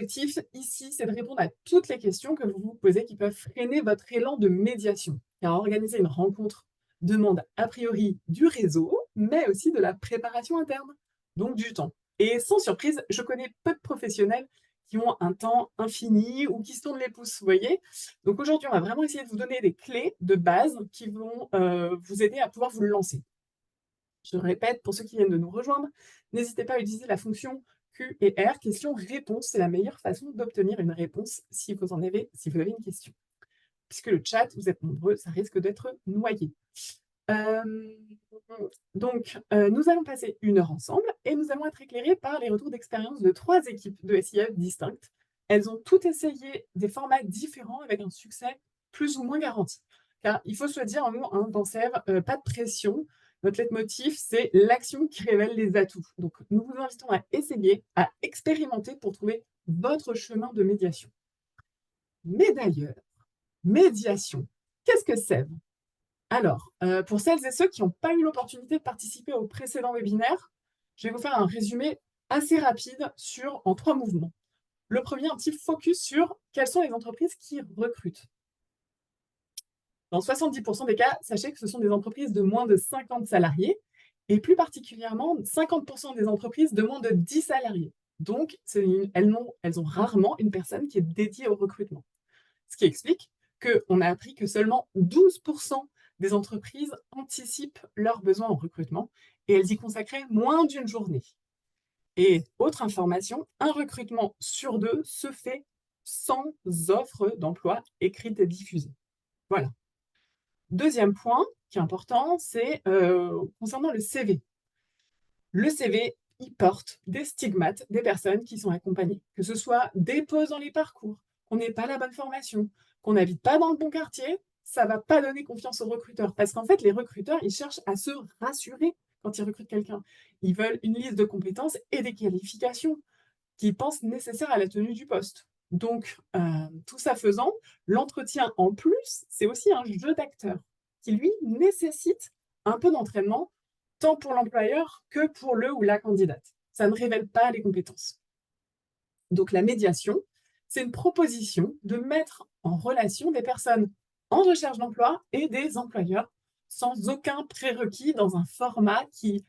objectif ici, c'est de répondre à toutes les questions que vous vous posez qui peuvent freiner votre élan de médiation. Car organiser une rencontre demande a priori du réseau, mais aussi de la préparation interne, donc du temps. Et sans surprise, je connais peu de professionnels qui ont un temps infini ou qui se tournent les pouces, vous voyez? Donc aujourd'hui, on va vraiment essayer de vous donner des clés de base qui vont vous aider à pouvoir vous lancer. Je répète, pour ceux qui viennent de nous rejoindre, n'hésitez pas à utiliser la fonction Q et R, question-réponse. C'est la meilleure façon d'obtenir une réponse si vous avez une question. Puisque le chat, vous êtes nombreux, ça risque d'être noyé. Euh, nous allons passer 1 heure ensemble et nous allons être éclairés par les retours d'expérience de 3 équipes de SIF distinctes. Elles ont toutes essayé des formats différents avec un succès plus ou moins garanti. Car il faut se le dire, nous, hein, dans Sèvres, pas de pression. Notre leitmotiv, c'est l'action qui révèle les atouts. Donc, nous vous invitons à essayer, à expérimenter pour trouver votre chemin de médiation. Mais d'ailleurs, médiation, qu'est-ce que c'est? Alors, pour celles et ceux qui n'ont pas eu l'opportunité de participer au précédent webinaire, je vais vous faire un résumé assez rapide en 3 mouvements. Le premier, un petit focus sur quelles sont les entreprises qui recrutent. Dans 70% des cas, sachez que ce sont des entreprises de moins de 50 salariés et plus particulièrement 50% des entreprises de moins de 10 salariés. Donc, elles ont rarement une personne qui est dédiée au recrutement. Ce qui explique qu'on a appris que seulement 12% des entreprises anticipent leurs besoins en recrutement et elles y consacraient moins d'une journée. Et autre information, un recrutement sur 2 se fait sans offre d'emploi écrite et diffusée. Voilà. Deuxième point qui est important, c'est concernant le CV. Le CV, il porte des stigmates des personnes qui sont accompagnées, que ce soit des pauses dans les parcours, qu'on n'ait pas la bonne formation, qu'on n'habite pas dans le bon quartier, ça ne va pas donner confiance aux recruteurs. Parce qu'en fait, les recruteurs, ils cherchent à se rassurer quand ils recrutent quelqu'un. Ils veulent une liste de compétences et des qualifications qu'ils pensent nécessaires à la tenue du poste. Donc, tout ça faisant, l'entretien en plus, c'est aussi un jeu d'acteurs qui, lui, nécessite un peu d'entraînement, tant pour l'employeur que pour le ou la candidate. Ça ne révèle pas les compétences. Donc, la médiation, c'est une proposition de mettre en relation des personnes en recherche d'emploi et des employeurs sans aucun prérequis dans un format qui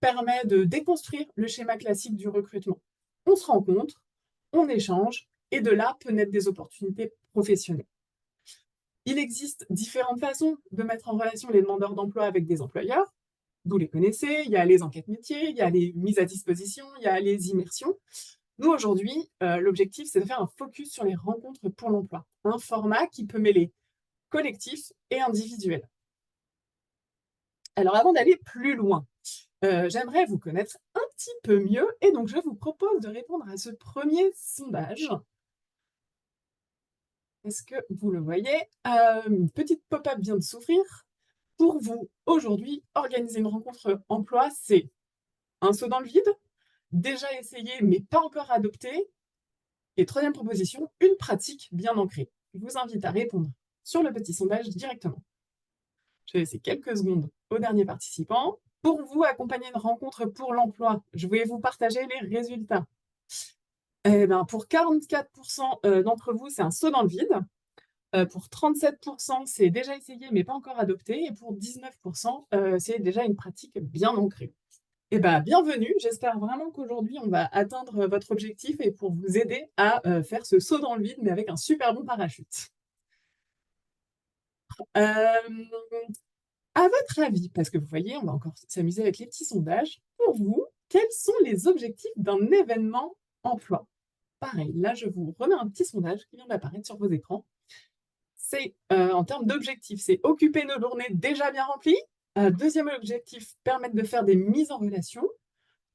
permet de déconstruire le schéma classique du recrutement. On se rencontre, on échange, et de là peut naître des opportunités professionnelles. Il existe différentes façons de mettre en relation les demandeurs d'emploi avec des employeurs. Vous les connaissez, il y a les enquêtes métiers, il y a les mises à disposition, il y a les immersions. Nous, aujourd'hui, l'objectif, c'est de faire un focus sur les rencontres pour l'emploi, un format qui peut mêler collectif et individuel. Alors, avant d'aller plus loin, j'aimerais vous connaître un petit peu mieux et donc je vous propose de répondre à ce premier sondage. Est-ce que vous le voyez? Une petite pop-up vient de s'ouvrir. Pour vous, aujourd'hui, organiser une rencontre emploi, c'est un saut dans le vide, déjà essayé mais pas encore adopté, et troisième proposition, une pratique bien ancrée. Je vous invite à répondre sur le petit sondage directement. Je vais laisser quelques secondes au dernier participant. Pour vous, accompagner une rencontre pour l'emploi, je vais vous partager les résultats. Pour 44% d'entre vous, c'est un saut dans le vide. Pour 37%, c'est déjà essayé mais pas encore adopté. Et pour 19%, c'est déjà une pratique bien ancrée. Bienvenue, j'espère vraiment qu'aujourd'hui, on va atteindre votre objectif et pour vous aider à faire ce saut dans le vide, mais avec un super bon parachute. À votre avis, parce que vous voyez, on va encore s'amuser avec les petits sondages, pour vous, quels sont les objectifs d'un événement emploi? Pareil, là, je vous remets un petit sondage qui vient d'apparaître sur vos écrans. C'est en termes d'objectifs, c'est occuper nos journées déjà bien remplies. Deuxième objectif, permettre de faire des mises en relation.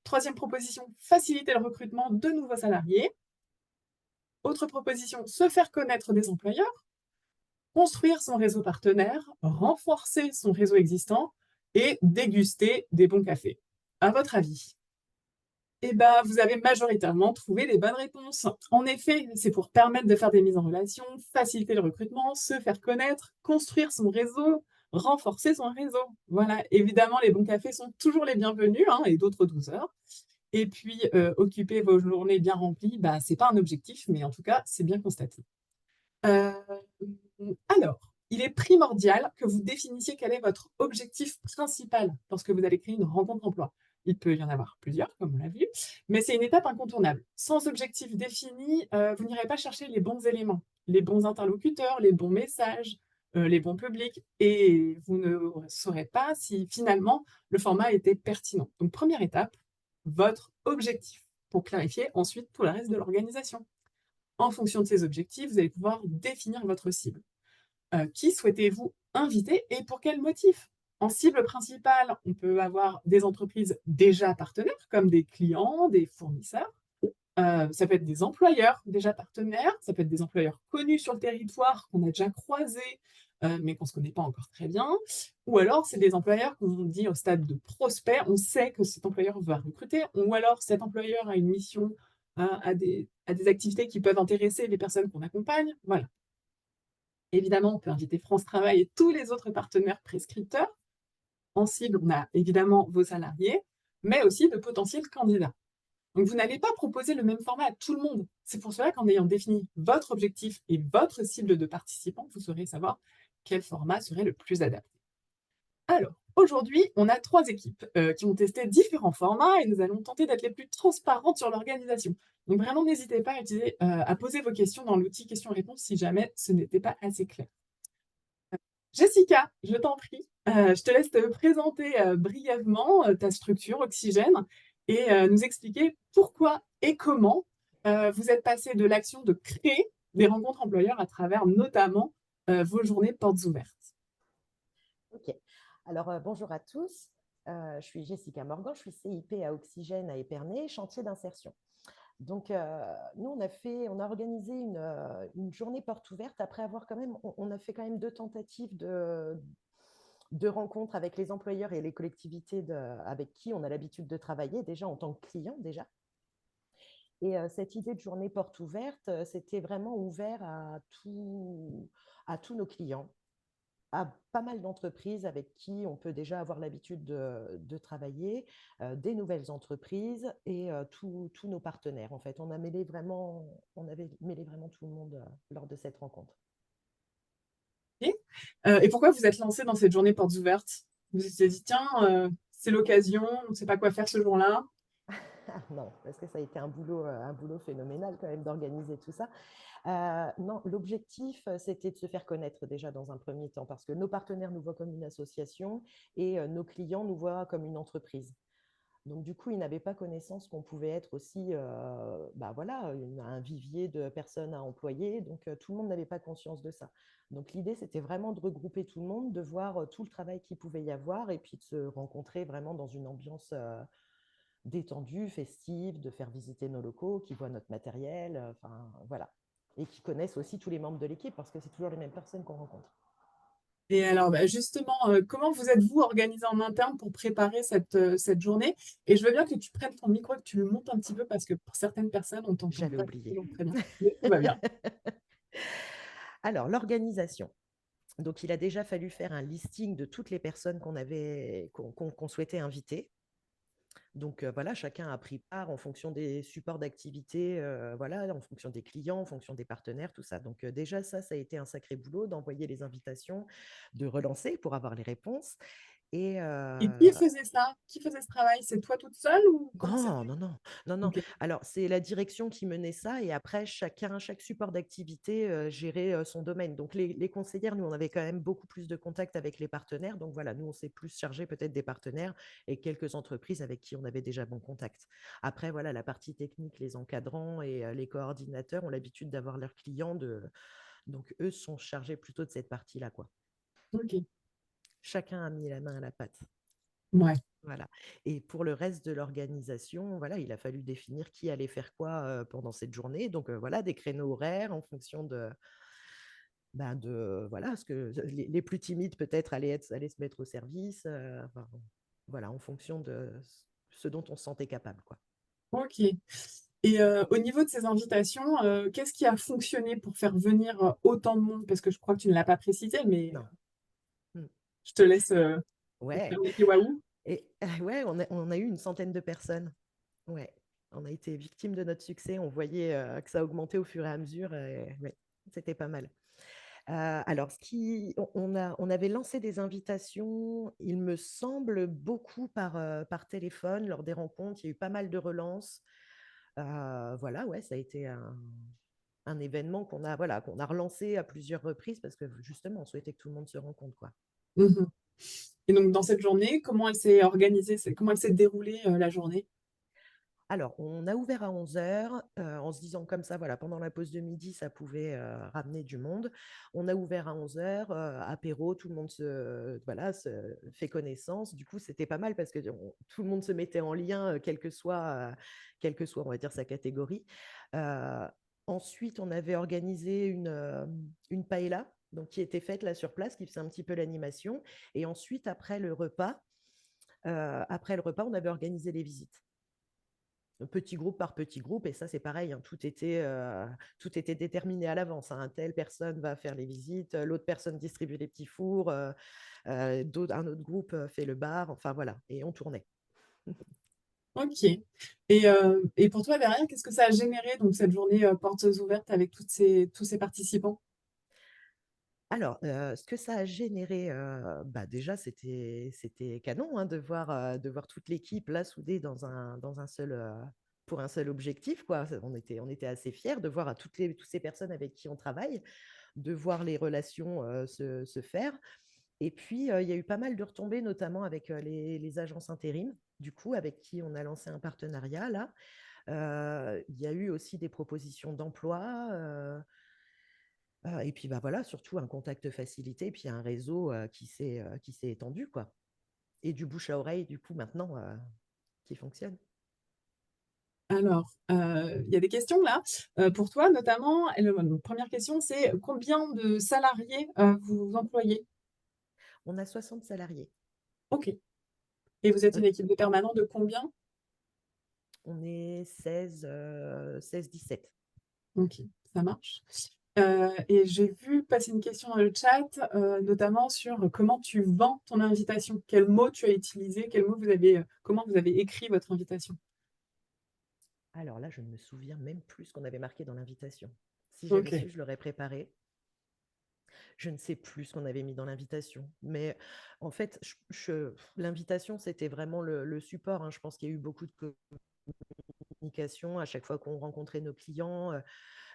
Troisième proposition, faciliter le recrutement de nouveaux salariés. Autre proposition, se faire connaître des employeurs. Construire son réseau partenaire, renforcer son réseau existant et déguster des bons cafés. À votre avis? Vous avez majoritairement trouvé les bonnes réponses. En effet, c'est pour permettre de faire des mises en relation, faciliter le recrutement, se faire connaître, construire son réseau, renforcer son réseau. Voilà, évidemment, les bons cafés sont toujours les bienvenus, hein, et d'autres douceurs. et puis, occuper vos journées bien remplies, bah, c'est pas un objectif, mais en tout cas, c'est bien constaté. Hem, alors, il est primordial que vous définissiez quel est votre objectif principal lorsque vous allez créer une rencontre emploi. Il peut y en avoir plusieurs, comme on l'a vu, mais c'est une étape incontournable. Sans objectif défini, vous n'irez pas chercher les bons éléments, les bons interlocuteurs, les bons messages, les bons publics et vous ne saurez pas si finalement le format était pertinent. Donc première étape, votre objectif pour clarifier ensuite tout le reste de l'organisation. En fonction de ces objectifs, vous allez pouvoir définir votre cible. Qui souhaitez-vous inviter et pour quel motif? En cible principale, on peut avoir des entreprises déjà partenaires, comme des clients, des fournisseurs. Ça peut être des employeurs déjà partenaires, ça peut être des employeurs connus sur le territoire, qu'on a déjà croisés, mais qu'on ne se connaît pas encore très bien. Ou alors, c'est des employeurs qu'on dit au stade de prospect, on sait que cet employeur va recruter, ou alors cet employeur a une mission, a des activités qui peuvent intéresser les personnes qu'on accompagne. Voilà. Évidemment, on peut inviter France Travail et tous les autres partenaires prescripteurs. En cible, on a évidemment vos salariés, mais aussi de potentiels candidats. Donc, vous n'allez pas proposer le même format à tout le monde. C'est pour cela qu'en ayant défini votre objectif et votre cible de participants, vous saurez savoir quel format serait le plus adapté. Alors, aujourd'hui, on a 3 équipes, qui ont testé différents formats et nous allons tenter d'être les plus transparentes sur l'organisation. Donc vraiment, n'hésitez pas à poser vos questions dans l'outil questions-réponses si jamais ce n'était pas assez clair. Jessica, je t'en prie, je te laisse te présenter, brièvement, ta structure Oxygène et nous expliquer pourquoi et comment, vous êtes passée de l'action de créer des rencontres employeurs à travers notamment, vos journées portes ouvertes. Ok. Alors, bonjour à tous. Je suis Jessica Morgan, je suis CIP à Oxygène à Épernay, chantier d'insertion. Donc, nous, on a organisé une journée porte ouverte après avoir quand même, on a fait quand même 2 tentatives de rencontres avec les employeurs et les collectivités avec qui on a l'habitude de travailler, déjà en tant que client, déjà. Et cette idée de journée porte ouverte, c'était vraiment ouvert à tous nos clients, à pas mal d'entreprises avec qui on peut déjà avoir l'habitude de travailler, des nouvelles entreprises et tous nos partenaires. En fait, on avait mêlé vraiment tout le monde lors de cette rencontre. OK. Et pourquoi vous êtes lancée dans cette journée portes ouvertes? Vous vous étiez dit: «Tiens, c'est l'occasion, on ne sait pas quoi faire ce jour-là». Non, parce que ça a été un boulot phénoménal quand même d'organiser tout ça. Non, l'objectif, c'était de se faire connaître déjà dans un premier temps, parce que nos partenaires nous voient comme une association et nos clients nous voient comme une entreprise. Donc, du coup, ils n'avaient pas connaissance qu'on pouvait être aussi bah, voilà, un vivier de personnes à employer. Donc, tout le monde n'avait pas conscience de ça. Donc, l'idée, c'était vraiment de regrouper tout le monde, de voir tout le travail qu'il pouvait y avoir et puis de se rencontrer vraiment dans une ambiance détendue, festive, de faire visiter nos locaux, qui voient notre matériel, enfin voilà. Et qui connaissent aussi tous les membres de l'équipe parce que c'est toujours les mêmes personnes qu'on rencontre. Et alors, bah, justement, comment vous êtes-vous organisé en interne pour préparer cette journée? Et je veux bien que tu prennes ton micro et que tu le montes un petit peu parce que pour certaines personnes, on t'entend J'avais pas oublié. toujours très bien. Mais tout va bien. Alors, l'organisation. Donc, il a déjà fallu faire un listing de toutes les personnes qu'on souhaitait inviter. Donc, voilà, chacun a pris part en fonction des supports d'activité, voilà, en fonction des clients, en fonction des partenaires, tout ça. Donc, déjà, ça a été un sacré boulot d'envoyer les invitations, de relancer pour avoir les réponses. Et Et qui faisait ça? Qui faisait ce travail? C'est toi toute seule ou comment non, c'était? non, non, non, non. OK. Alors, c'est la direction qui menait ça et après, chaque support d'activité gérait son domaine. Donc, les conseillères, nous, on avait quand même beaucoup plus de contact avec les partenaires. Donc, voilà, nous, on s'est plus chargé peut-être des partenaires et quelques entreprises avec qui on avait déjà bon contact. Après, voilà, la partie technique, les encadrants et les coordinateurs ont l'habitude d'avoir leurs clients. Donc, eux sont chargés plutôt de cette partie-là, quoi. OK. Chacun a mis la main à la pâte. Ouais. Voilà. Et pour le reste de l'organisation, voilà, il a fallu définir qui allait faire quoi pendant cette journée. Donc voilà, des créneaux horaires en fonction de voilà, ce que les plus timides peut-être allaient se mettre au service. Enfin, voilà, en fonction de ce dont on se sentait capable, quoi. OK. Et au niveau de ces invitations, qu'est-ce qui a fonctionné pour faire venir, autant de monde? Parce que je crois que tu ne l'as pas précisé, mais Non. Mm. je te laisse, Ouais. faire les waouh. Et ouais, on a eu une centaine de personnes. Ouais, on a été victime de notre succès. On voyait que ça augmentait au fur et à mesure. Et, ouais, c'était pas mal. Alors, on avait lancé des invitations, il me semble, beaucoup par téléphone lors des rencontres. Il y a eu pas mal de relances. Voilà, ouais, ça a été un événement qu'on a relancé à plusieurs reprises parce que justement, on souhaitait que tout le monde se rencontre, quoi. Mmh. Et donc dans cette journée, comment elle s'est organisée? Comment elle s'est déroulée, la journée? Alors, on a ouvert à 11h, en se disant comme ça, voilà, pendant la pause de midi, ça pouvait, ramener du monde. On a ouvert à 11h, apéro, tout le monde se fait connaissance. Du coup, c'était pas mal parce que tout le monde se mettait en lien, quelle que soit, on va dire, sa catégorie. Heu, Ensuite, on avait organisé une paella, donc qui était faite là sur place, qui faisait un petit peu l'animation. Et ensuite, on avait organisé les visites, petit groupe par petit groupe. Et ça, c'est pareil, hein, tout était déterminé à l'avance, hein. Telle personne va faire les visites, l'autre personne distribue les petits fours, un autre groupe fait le bar, enfin voilà, et on tournait. OK. Et pour toi derrière, qu'est-ce que ça a généré donc cette journée, portes ouvertes avec tous ces participants? Alors, ce que ça a généré, bah, déjà, c'était canon, hein, de voir toute l'équipe là soudée pour un seul objectif, quoi. On était assez fiers de voir à toutes ces personnes avec qui on travaille, de voir les relations se faire. Et puis, il y a eu pas mal de retombées, notamment avec les agences intérim, du coup, avec qui on a lancé un partenariat là. Il y a eu aussi des propositions d'emploi. Et puis, bah, voilà, surtout un contact facilité, puis un réseau qui s'est étendu, quoi. Et du bouche à oreille, du coup, maintenant, qui fonctionne. Alors, il y a des questions là, pour toi notamment et donc 1re question, c'est combien de salariés, vous employez? On a 60 salariés. OK. Et vous êtes Euh, une équipe de permanents de combien? on est 16-17. OK, ça marche. Et j'ai vu passer une question dans le chat, notamment sur comment tu vends ton invitation. Quels mots tu as utilisés? Quels mots vous avez, comment vous avez écrit votre invitation? Alors là, je ne me souviens même plus ce qu'on avait marqué dans l'invitation. Si j'avais OK. su, je l'aurais préparé. Je ne sais plus ce qu'on avait mis dans l'invitation. Mais en fait, l'invitation, c'était vraiment le support, hein. Je pense qu'il y a eu beaucoup de communication à chaque fois qu'on rencontrait nos clients.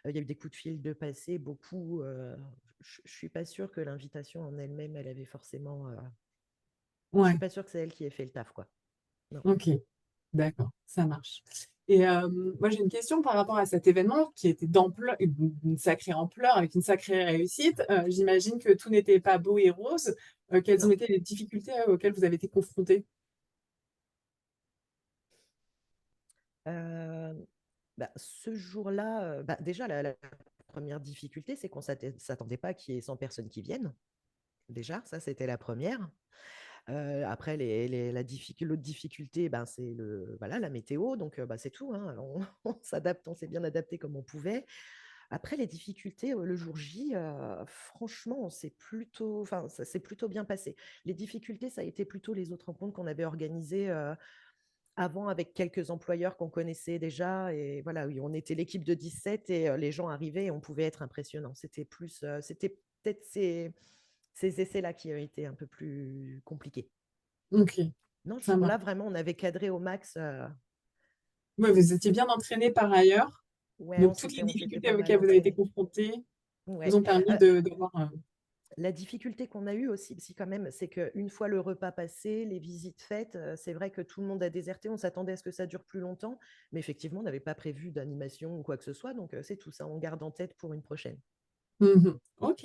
Il y a eu des coups de fil de passé, beaucoup. Je ne suis pas sûre que l'invitation en elle-même, elle avait forcément. Je suis Ouais, pas sûre que c'est elle qui ait fait le taf, quoi. Non. OK. D'accord, ça marche. Et moi, j'ai une question par rapport à cet événement qui était d'ampleur, une sacrée ampleur, avec une sacrée réussite. J'imagine que tout n'était pas beau et rose. Quelles ont Non. été les difficultés, auxquelles vous avez été confrontés? Euh, Bah, ce jour-là, bah, déjà, la première difficulté, c'est qu'on ne s'attendait pas qu'il y ait 100 personnes qui viennent. Déjà, ça, c'était la première. Après, l'autre difficulté, ben, c'est voilà, la météo. Donc, bah, c'est tout, hein. On s'est bien adapté comme on pouvait. Après, les difficultés, le jour J, franchement, enfin, ça s'est plutôt bien passé. Les difficultés, ça a été plutôt les autres rencontres qu'on avait organisées avant avec quelques employeurs qu'on connaissait déjà. Et voilà, oui, on était l'équipe de 17 et les gens arrivaient et on pouvait être impressionnant. C'était peut-être ces essais-là qui ont été un peu plus compliqués. OK, Non, ce ça marche. jour-là, vraiment, on avait cadré au max. Ouais, vous étiez bien entraînés par ailleurs, Ouais, donc toutes les on s'était difficultés pas mal auxquelles vous avez été entraîné. confrontés vous Ouais. ont permis Euh, de voir, la difficulté qu'on a eue aussi, si quand même, c'est qu'une fois le repas passé, les visites faites, c'est vrai que tout le monde a déserté. On s'attendait à ce que ça dure plus longtemps, mais effectivement, on n'avait pas prévu d'animation ou quoi que ce soit. Donc, c'est tout ça. On garde en tête pour une prochaine. mmh. OK,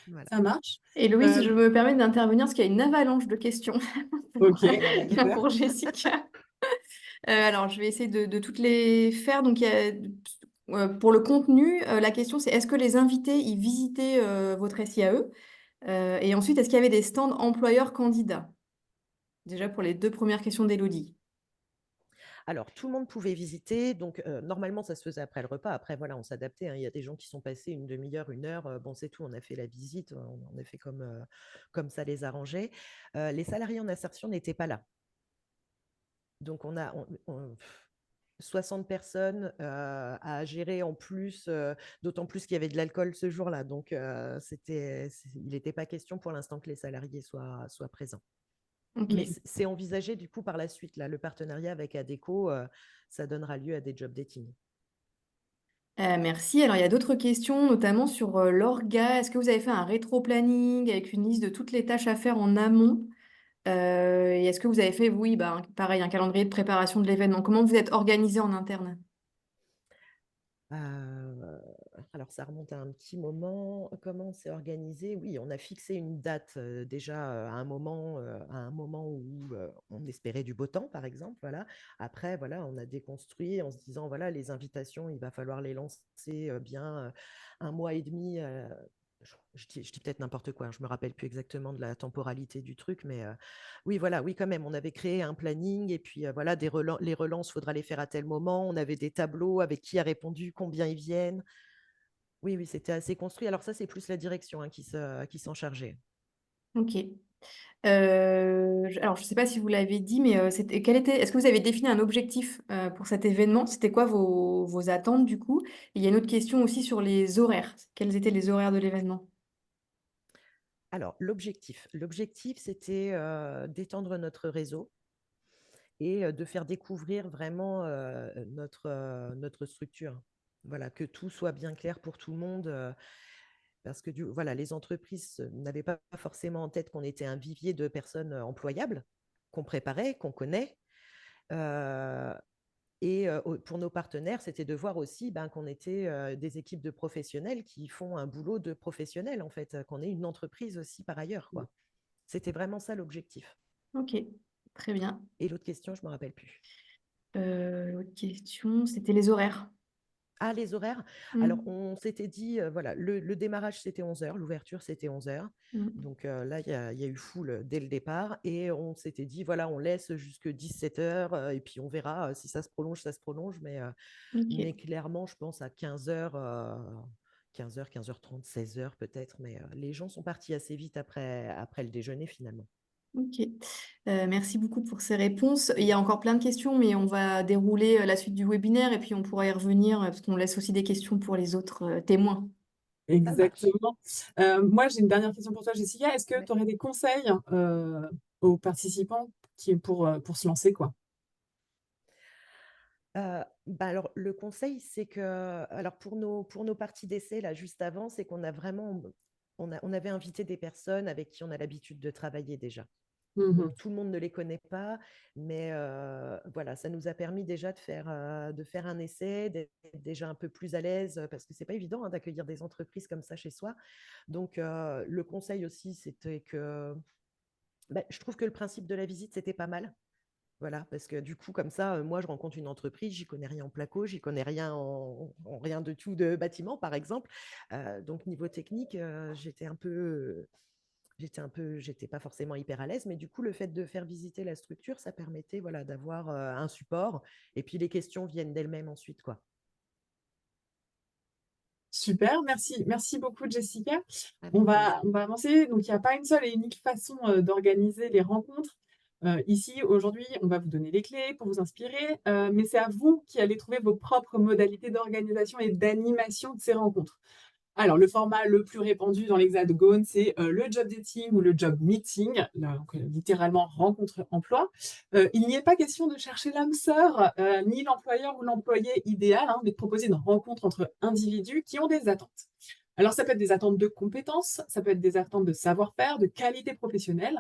Voilà. ça marche. Héloïse, je Heu, me permets d'intervenir parce qu'il y a une avalanche de questions OK, Aïe, aïe, aïe. super. pour Jessica. Alors, je vais essayer de toutes les faire. Donc, pour le contenu, la question c'est est-ce que les invités y visitaient votre SIAE? Et ensuite, est-ce qu'il y avait des stands employeurs candidats? Déjà pour les deux premières questions d'Élodie. Alors, tout le monde pouvait visiter. Donc, normalement, ça se faisait après le repas. Après, voilà, on s'adaptait, hein. Il y a des gens qui sont passés une demi-heure, une heure. Bon, c'est tout. On a fait la visite. On a fait comme ça les arrangeait. Les salariés en insertion n'étaient pas là. Donc, 60 personnes à gérer en plus, d'autant plus qu'il y avait de l'alcool ce jour-là. Donc, il n'était pas question pour l'instant que les salariés soient présents. Mais Ok. c'est envisagé du coup par la suite. Là, le partenariat avec Adecco, ça donnera lieu à des job dating. Merci. Alors, il y a d'autres questions, notamment sur l'orga. Est-ce que vous avez fait un rétro-planning avec une liste de toutes les tâches à faire en amont? Et est-ce que vous avez fait, oui, bah, pareil, un calendrier de préparation de l'événement? Comment vous êtes organisé en interne? Euh, alors, ça remonte à un petit moment. Comment on s'est organisé? Oui, on a fixé une date déjà à un moment où on espérait du beau temps, par exemple. Voilà. Après, voilà, on a déconstruit en se disant, voilà, les invitations, il va falloir les lancer bien un mois et demi. Je dis peut-être n'importe quoi, je me rappelle plus exactement de la temporalité du truc, mais oui, voilà, oui, quand même, on avait créé un planning et puis voilà, les relances, faudra les faire à tel moment. On avait des tableaux avec qui a répondu, combien ils viennent. Oui, oui, c'était assez construit. Alors ça, c'est plus la direction hein, qui s'en chargeait. Ok. Alors, je ne sais pas si vous l'avez dit, mais est-ce que vous avez défini un objectif pour cet événement? C'était quoi vos attentes du coup? Et il y a une autre question aussi sur les horaires. Quels étaient les horaires de l'événement? Alors, l'objectif, c'était d'étendre notre réseau et de faire découvrir vraiment notre structure. Voilà, que tout soit bien clair pour tout le monde. Parce que voilà, les entreprises n'avaient pas forcément en tête qu'on était un vivier de personnes employables, qu'on préparait, qu'on connaît. Euh, et pour nos partenaires, c'était de voir aussi qu'on était des équipes de professionnels qui font un boulot de professionnels, en fait, qu'on est une entreprise aussi par ailleurs, quoi. C'était vraiment ça l'objectif. Ok, très bien. Et l'autre question, je ne me rappelle plus. L'autre question, c'était les horaires. Ah, les horaires. Alors, Mm. on s'était dit, voilà, le démarrage, c'était 11 heures, l'ouverture, c'était 11 heures. Mm. Donc là, il y a eu foule dès le départ. Et on s'était dit, voilà, on laisse jusque 17 heures et puis on verra si ça se prolonge, ça se prolonge. Mais Ok. clairement, je pense à 15 heures, 15 heures, 15h30, 16 heures peut-être. Mais les gens sont partis assez vite après le déjeuner finalement. Ok. Merci beaucoup pour ces réponses. Il y a encore plein de questions, mais on va dérouler la suite du webinaire et puis on pourra y revenir parce qu'on laisse aussi des questions pour les autres témoins. Ça marche. Exactement. Moi, j'ai une dernière question pour toi, Jessica. Est-ce que Ouais. tu aurais des conseils aux participants pour se lancer, quoi? Alors, le conseil, c'est que, alors pour nos parties d'essai, là, juste avant, c'est qu'on a vraiment, on avait invité des personnes avec qui on a l'habitude de travailler déjà. Mhm. Donc, tout le monde ne les connaît pas, mais voilà, ça nous a permis déjà de faire un essai, d'être déjà un peu plus à l'aise, parce que c'est pas évident hein, d'accueillir des entreprises comme ça chez soi. Donc, le conseil aussi, c'était que je trouve que le principe de la visite, c'était pas mal. Voilà, parce que du coup, comme ça, moi, je rencontre une entreprise, j'y connais rien en placo, j'y connais rien en rien de tout de bâtiment, par exemple. Donc, niveau technique, j'étais pas forcément hyper à l'aise, mais du coup, le fait de faire visiter la structure, ça permettait, voilà, d'avoir un support. Et puis, les questions viennent d'elles-mêmes ensuite, quoi. Super, merci beaucoup, Jessica. Avec plaisir. On va avancer. Donc, il n'y a pas une seule et unique façon d'organiser les rencontres. Ici, aujourd'hui, on va vous donner les clés pour vous inspirer, mais c'est à vous qui allez trouver vos propres modalités d'organisation et d'animation de ces rencontres. Alors, le format le plus répandu dans l'Hexagone, c'est le job dating ou le job meeting, donc, littéralement rencontre emploi. Il n'y est pas question de chercher l'âme sœur, ni l'employeur ou l'employé idéal, hein, mais de proposer une rencontre entre individus qui ont des attentes. Alors, ça peut être des attentes de compétences, ça peut être des attentes de savoir-faire, de qualité professionnelle.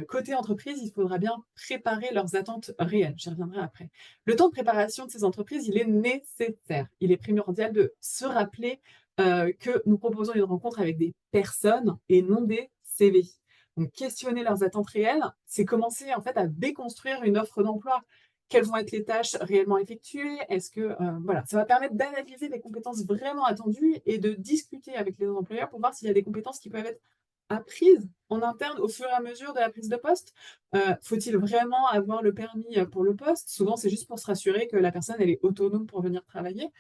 Côté entreprise, il faudra bien préparer leurs attentes réelles. J'y reviendrai après. Le temps de préparation de ces entreprises, il est nécessaire. Il est primordial de se rappeler que nous proposons une rencontre avec des personnes et non des CV. Donc, questionner leurs attentes réelles, c'est commencer en fait à déconstruire une offre d'emploi. Quelles vont être les tâches réellement effectuées? Est-ce que voilà, ça va permettre d'analyser les compétences vraiment attendues et de discuter avec les employeurs pour voir s'il y a des compétences qui peuvent être apprises en interne au fur et à mesure de la prise de poste. Faut-il vraiment avoir le permis pour le poste? Souvent, c'est juste pour se rassurer que la personne elle est autonome pour venir travailler,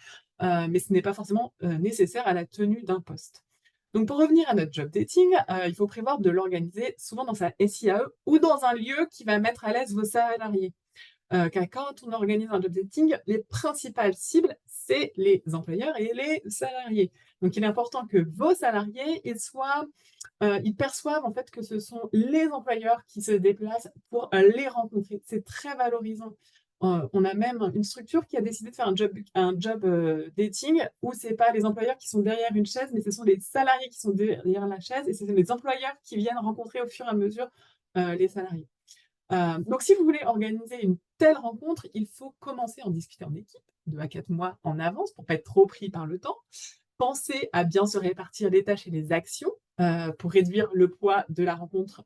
mais ce n'est pas forcément nécessaire à la tenue d'un poste. Donc, pour revenir à notre job dating, il faut prévoir de l'organiser souvent dans sa SIAE ou dans un lieu qui va mettre à l'aise vos salariés. car quand on organise un job dating, les principales cibles, c'est les employeurs et les salariés. Donc il est important que vos salariés, ils perçoivent en fait que ce sont les employeurs qui se déplacent pour, les rencontrer. C'est très valorisant. On a même une structure qui a décidé de faire un job dating où c'est pas les employeurs qui sont derrière une chaise, mais ce sont les salariés qui sont derrière la chaise et c'est les employeurs qui viennent rencontrer au fur et à mesure, les salariés. Donc si vous voulez organiser une telle rencontre, il faut commencer à en discuter en équipe, 2 à 4 mois en avance pour pas être trop pris par le temps. Pensez à bien se répartir les tâches et les actions, pour réduire le poids de la rencontre,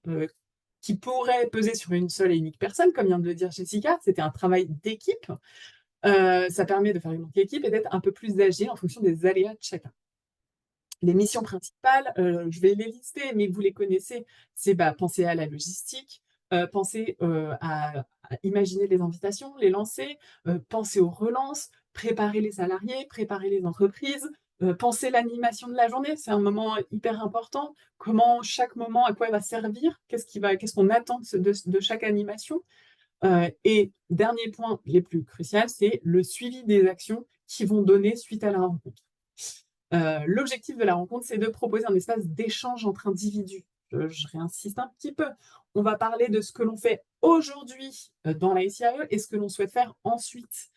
qui pourrait peser sur une seule et unique personne, comme vient de le dire Jessica. C'était un travail d'équipe. Ça permet de faire une équipe et d'être un peu plus agile en fonction des aléas de chacun. Les missions principales, je vais les lister, mais vous les connaissez, c'est penser à la logistique, penser à imaginer les invitations, les lancer, penser aux relances, préparer les salariés, préparer les entreprises, penser l'animation de la journée, c'est un moment hyper important. Comment chaque moment, à quoi il va servir, qu'est-ce qu'on attend de chaque animation. Et dernier point, les plus crucial, c'est le suivi des actions qui vont donner suite à la rencontre. L'objectif de la rencontre, c'est de proposer un espace d'échange entre individus. Je réinsiste un petit peu. On va parler de ce que l'on fait aujourd'hui dans la SIAE et ce que l'on souhaite faire ensuite.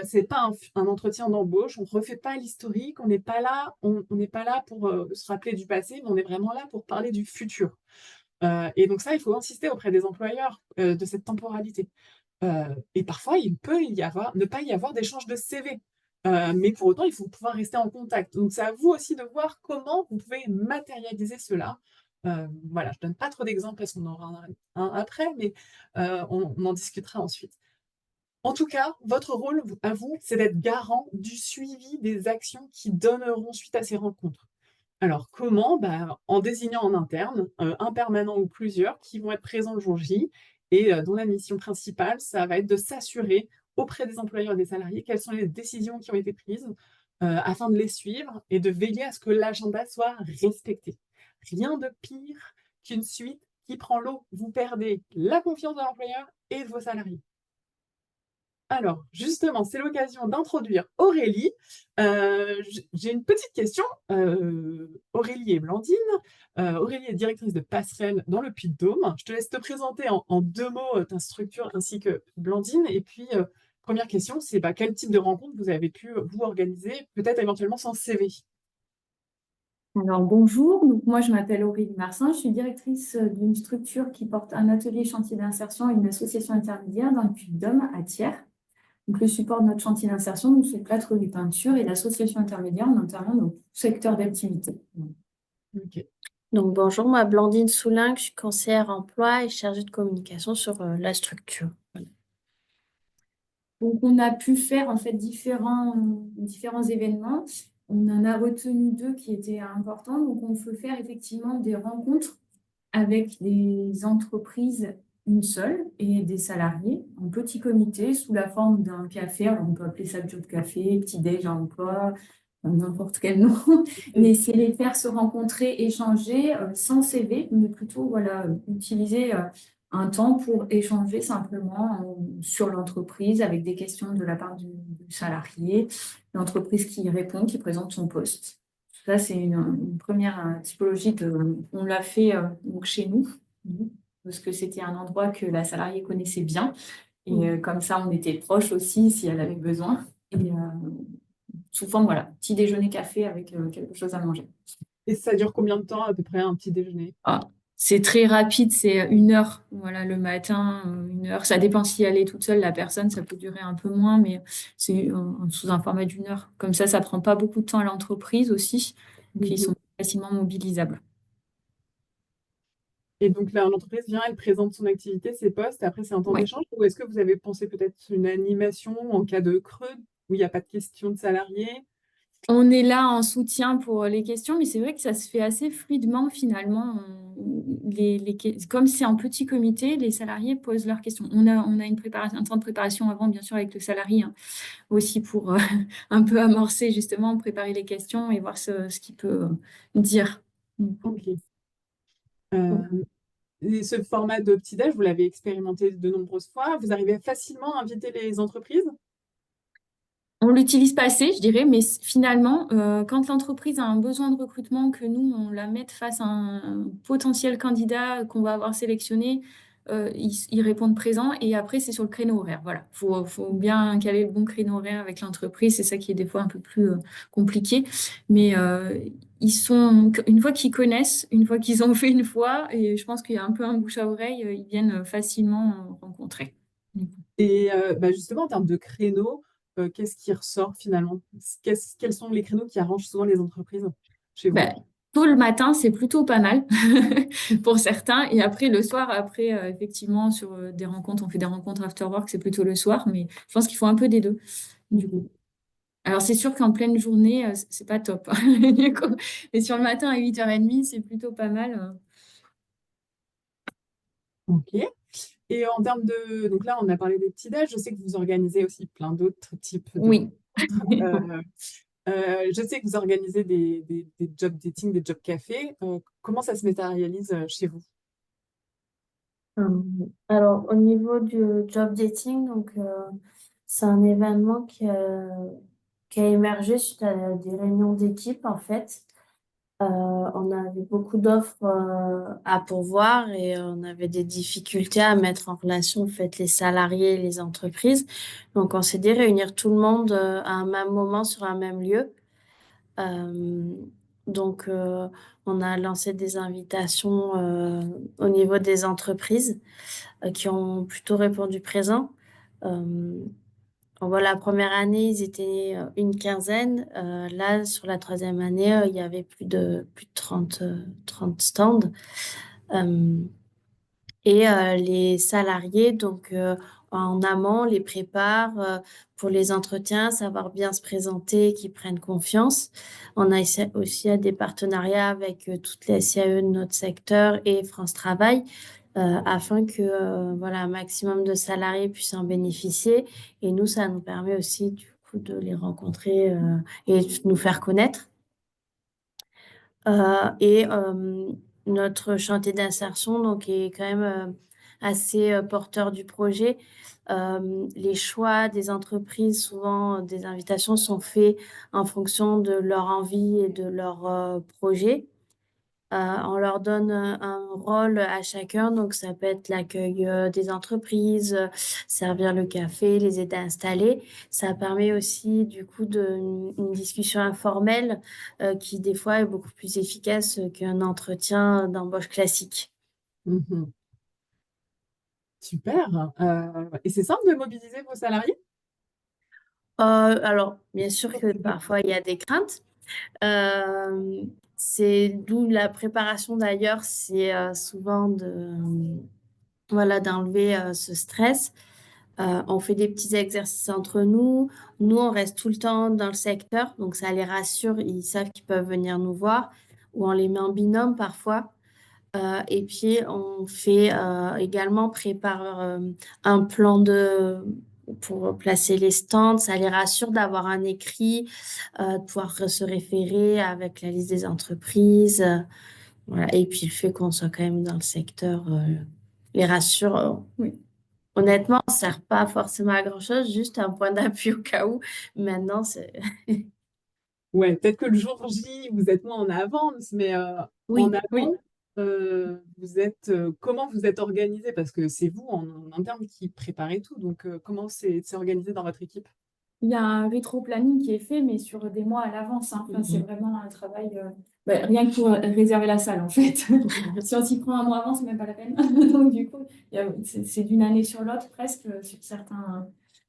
C'est pas un entretien d'embauche, on ne refait pas l'historique, on n'est pas là, on n'est pas là pour se rappeler du passé, mais on est vraiment là pour parler du futur. Et donc ça, il faut insister auprès des employeurs de cette temporalité. Et parfois, il peut ne pas y avoir d'échange de CV. Mais pour autant, il faut pouvoir rester en contact. Donc, c'est à vous aussi de voir comment vous pouvez matérialiser cela. Voilà, je ne donne pas trop d'exemples parce qu'on en aura un après, mais on en discutera ensuite. En tout cas, votre rôle à vous, c'est d'être garant du suivi des actions qui donneront suite à ces rencontres. Alors comment? En désignant en interne, un permanent ou plusieurs qui vont être présents le jour J et dont la mission principale, ça va être de s'assurer auprès des employeurs et des salariés quelles sont les décisions qui ont été prises, afin de les suivre et de veiller à ce que l'agenda soit respecté. Rien de pire qu'une suite qui prend l'eau. Vous perdez la confiance de l'employeur et de vos salariés. Alors, justement, c'est l'occasion d'introduire Aurélie. J'ai une petite question. Aurélie et Blandine. Aurélie est directrice de passerelle dans le Puy-de-Dôme. Je te laisse te présenter en 2 mots ta structure ainsi que Blandine. Et puis, première question, c'est quel type de rencontre vous avez pu vous organiser, peut-être éventuellement sans CV. Alors bonjour, donc moi je m'appelle Aurélie Marsin, je suis directrice d'une structure qui porte un atelier chantier d'insertion et une association intermédiaire dans le Puy-de-Dôme à Thiers. Donc le support de notre chantier d'insertion, donc c'est plâtrerie peinture et l'association intermédiaire, on intervient dans tout secteur d'activité. Ok. Donc bonjour, moi Blandine Soulin, je suis conseillère emploi et chargée de communication sur la structure. Voilà. Donc on a pu faire en fait différents événements. On en a retenu 2 qui étaient importants. Donc on peut faire effectivement des rencontres avec des entreprises, une seule, et des salariés en petit comité sous la forme d'un café. Alors, on peut appeler ça job café, petit-déj à emploi, n'importe quel nom. Mais c'est les faire se rencontrer, échanger sans CV, mais plutôt voilà, utiliser un temps pour échanger simplement sur l'entreprise avec des questions de la part du salarié, l'entreprise qui répond, qui présente son poste. Ça, c'est une première typologie on l'a fait donc chez nous, parce que c'était un endroit que la salariée connaissait bien. Et comme ça, on était proches aussi si elle avait besoin. Et souvent, voilà, petit déjeuner café avec quelque chose à manger. Et ça dure combien de temps à peu près un petit déjeuner? C'est très rapide, c'est 1 heure, voilà, le matin, 1 heure. Ça dépend si elle est toute seule, la personne, ça peut durer un peu moins, mais c'est sous un format d'1 heure. Comme ça prend pas beaucoup de temps à l'entreprise aussi, donc ils sont facilement mobilisables. Et donc là, l'entreprise vient, elle présente son activité, ses postes, et après c'est un temps Ouais. d'échange. Ou est-ce que vous avez pensé peut-être une animation en cas de creux où il n'y a pas de question de salariés? On est là en soutien pour les questions, mais c'est vrai que ça se fait assez fluidement finalement. Comme c'est un petit comité, les salariés posent leurs questions. On a un temps de préparation avant, bien sûr, avec le salarié, hein, aussi pour un peu amorcer, justement, préparer les questions et voir ce qu'il peut dire. Ok. Euh, Et ce format de petit-déj, vous l'avez expérimenté de nombreuses fois. Vous arrivez facilement à inviter les entreprises? On l'utilise pas assez, je dirais, mais finalement, quand l'entreprise a un besoin de recrutement, que nous, on la mette face à un potentiel candidat qu'on va avoir sélectionné, ils répondent présent et après, c'est sur le créneau horaire. Voilà, faut bien caler le bon créneau horaire avec l'entreprise. C'est ça qui est des fois un peu plus compliqué. Mais une fois qu'ils connaissent, une fois qu'ils ont fait une fois, et je pense qu'il y a un peu un bouche à oreille, ils viennent facilement rencontrer. Et justement, en termes de créneaux, qu'est-ce qui ressort finalement? Quels sont les créneaux qui arrangent souvent les entreprises chez vous? Ben, tôt le matin, c'est plutôt pas mal pour certains. Et après, le soir, après, effectivement, sur des rencontres, on fait des rencontres after work, c'est plutôt le soir, mais je pense qu'il faut un peu des deux, du coup. Alors, c'est sûr qu'en pleine journée, c'est pas top, hein, du coup. Mais sur le matin à 8h30, c'est plutôt pas mal. Ok. Et en termes de... Donc là, on a parlé des petits-déj. Je sais que vous organisez aussi plein d'autres types de Oui. rencontres. Je sais que vous organisez des job dating, des job cafés. Comment ça se matérialise chez vous? Euh, Alors, au niveau du job dating, donc, c'est un événement qui a émergé suite à des réunions d'équipe, en fait. On avait beaucoup d'offres à pourvoir et on avait des difficultés à mettre en relation en fait, les salariés et les entreprises. Donc, on s'est dit réunir tout le monde à un même moment sur un même lieu. Euh, donc, on a lancé des invitations au niveau des entreprises qui ont plutôt répondu présent. Euh, voilà, la première année, ils étaient une quinzaine. Là, sur la troisième année, il y avait plus de 30 stands. Euh, et les salariés, donc en amont, les préparent pour les entretiens, savoir bien se présenter, qu'ils prennent confiance. On a aussi des partenariats avec toutes les SIAE de notre secteur et France Travail afin que voilà, un maximum de salariés puissent en bénéficier. Et nous, ça nous permet aussi du coup de les rencontrer et de nous faire connaître. Et notre chantier d'insertion donc, est quand même assez porteur du projet. Les choix des entreprises, souvent des invitations sont faits en fonction de leur envie et de leur projet. On leur donne un rôle à chacun, donc ça peut être l'accueil des entreprises, servir le café, les aider à installer. Ça permet aussi du coup une discussion informelle qui des fois est beaucoup plus efficace qu'un entretien d'embauche classique. Mhm. Super. Et c'est simple de mobiliser vos salariés? Alors, bien sûr que parfois il y a des craintes. Euh, c'est d'où la préparation d'ailleurs, c'est souvent voilà, d'enlever ce stress. On fait des petits exercices entre nous. Nous, on reste tout le temps dans le secteur, donc ça les rassure. Ils savent qu'ils peuvent venir nous voir, ou on les met en binôme parfois. Et puis, on fait également prépare un plan pour placer les stands. Ça les rassure d'avoir un écrit, de pouvoir se référer avec la liste des entreprises. Voilà. Et puis, le fait qu'on soit quand même dans le secteur les rassure. Oui. Honnêtement, ça ne sert pas forcément à grand-chose, juste un point d'appui au cas où. Maintenant, c'est... Ouais, peut-être que le jour J, vous êtes moins en avance, mais en Oui, oui. amont, comment vous êtes organisé? Parce que c'est vous en interne qui préparez tout. Donc, comment c'est organisé dans votre équipe? Il y a un rétro-planning qui est fait, mais sur des mois à l'avance, hein. Enfin, c'est vraiment un travail, rien que pour réserver la salle, en fait. Si on s'y prend un mois avant, c'est même pas la peine. Donc, du coup, c'est d'une année sur l'autre, presque, sur certains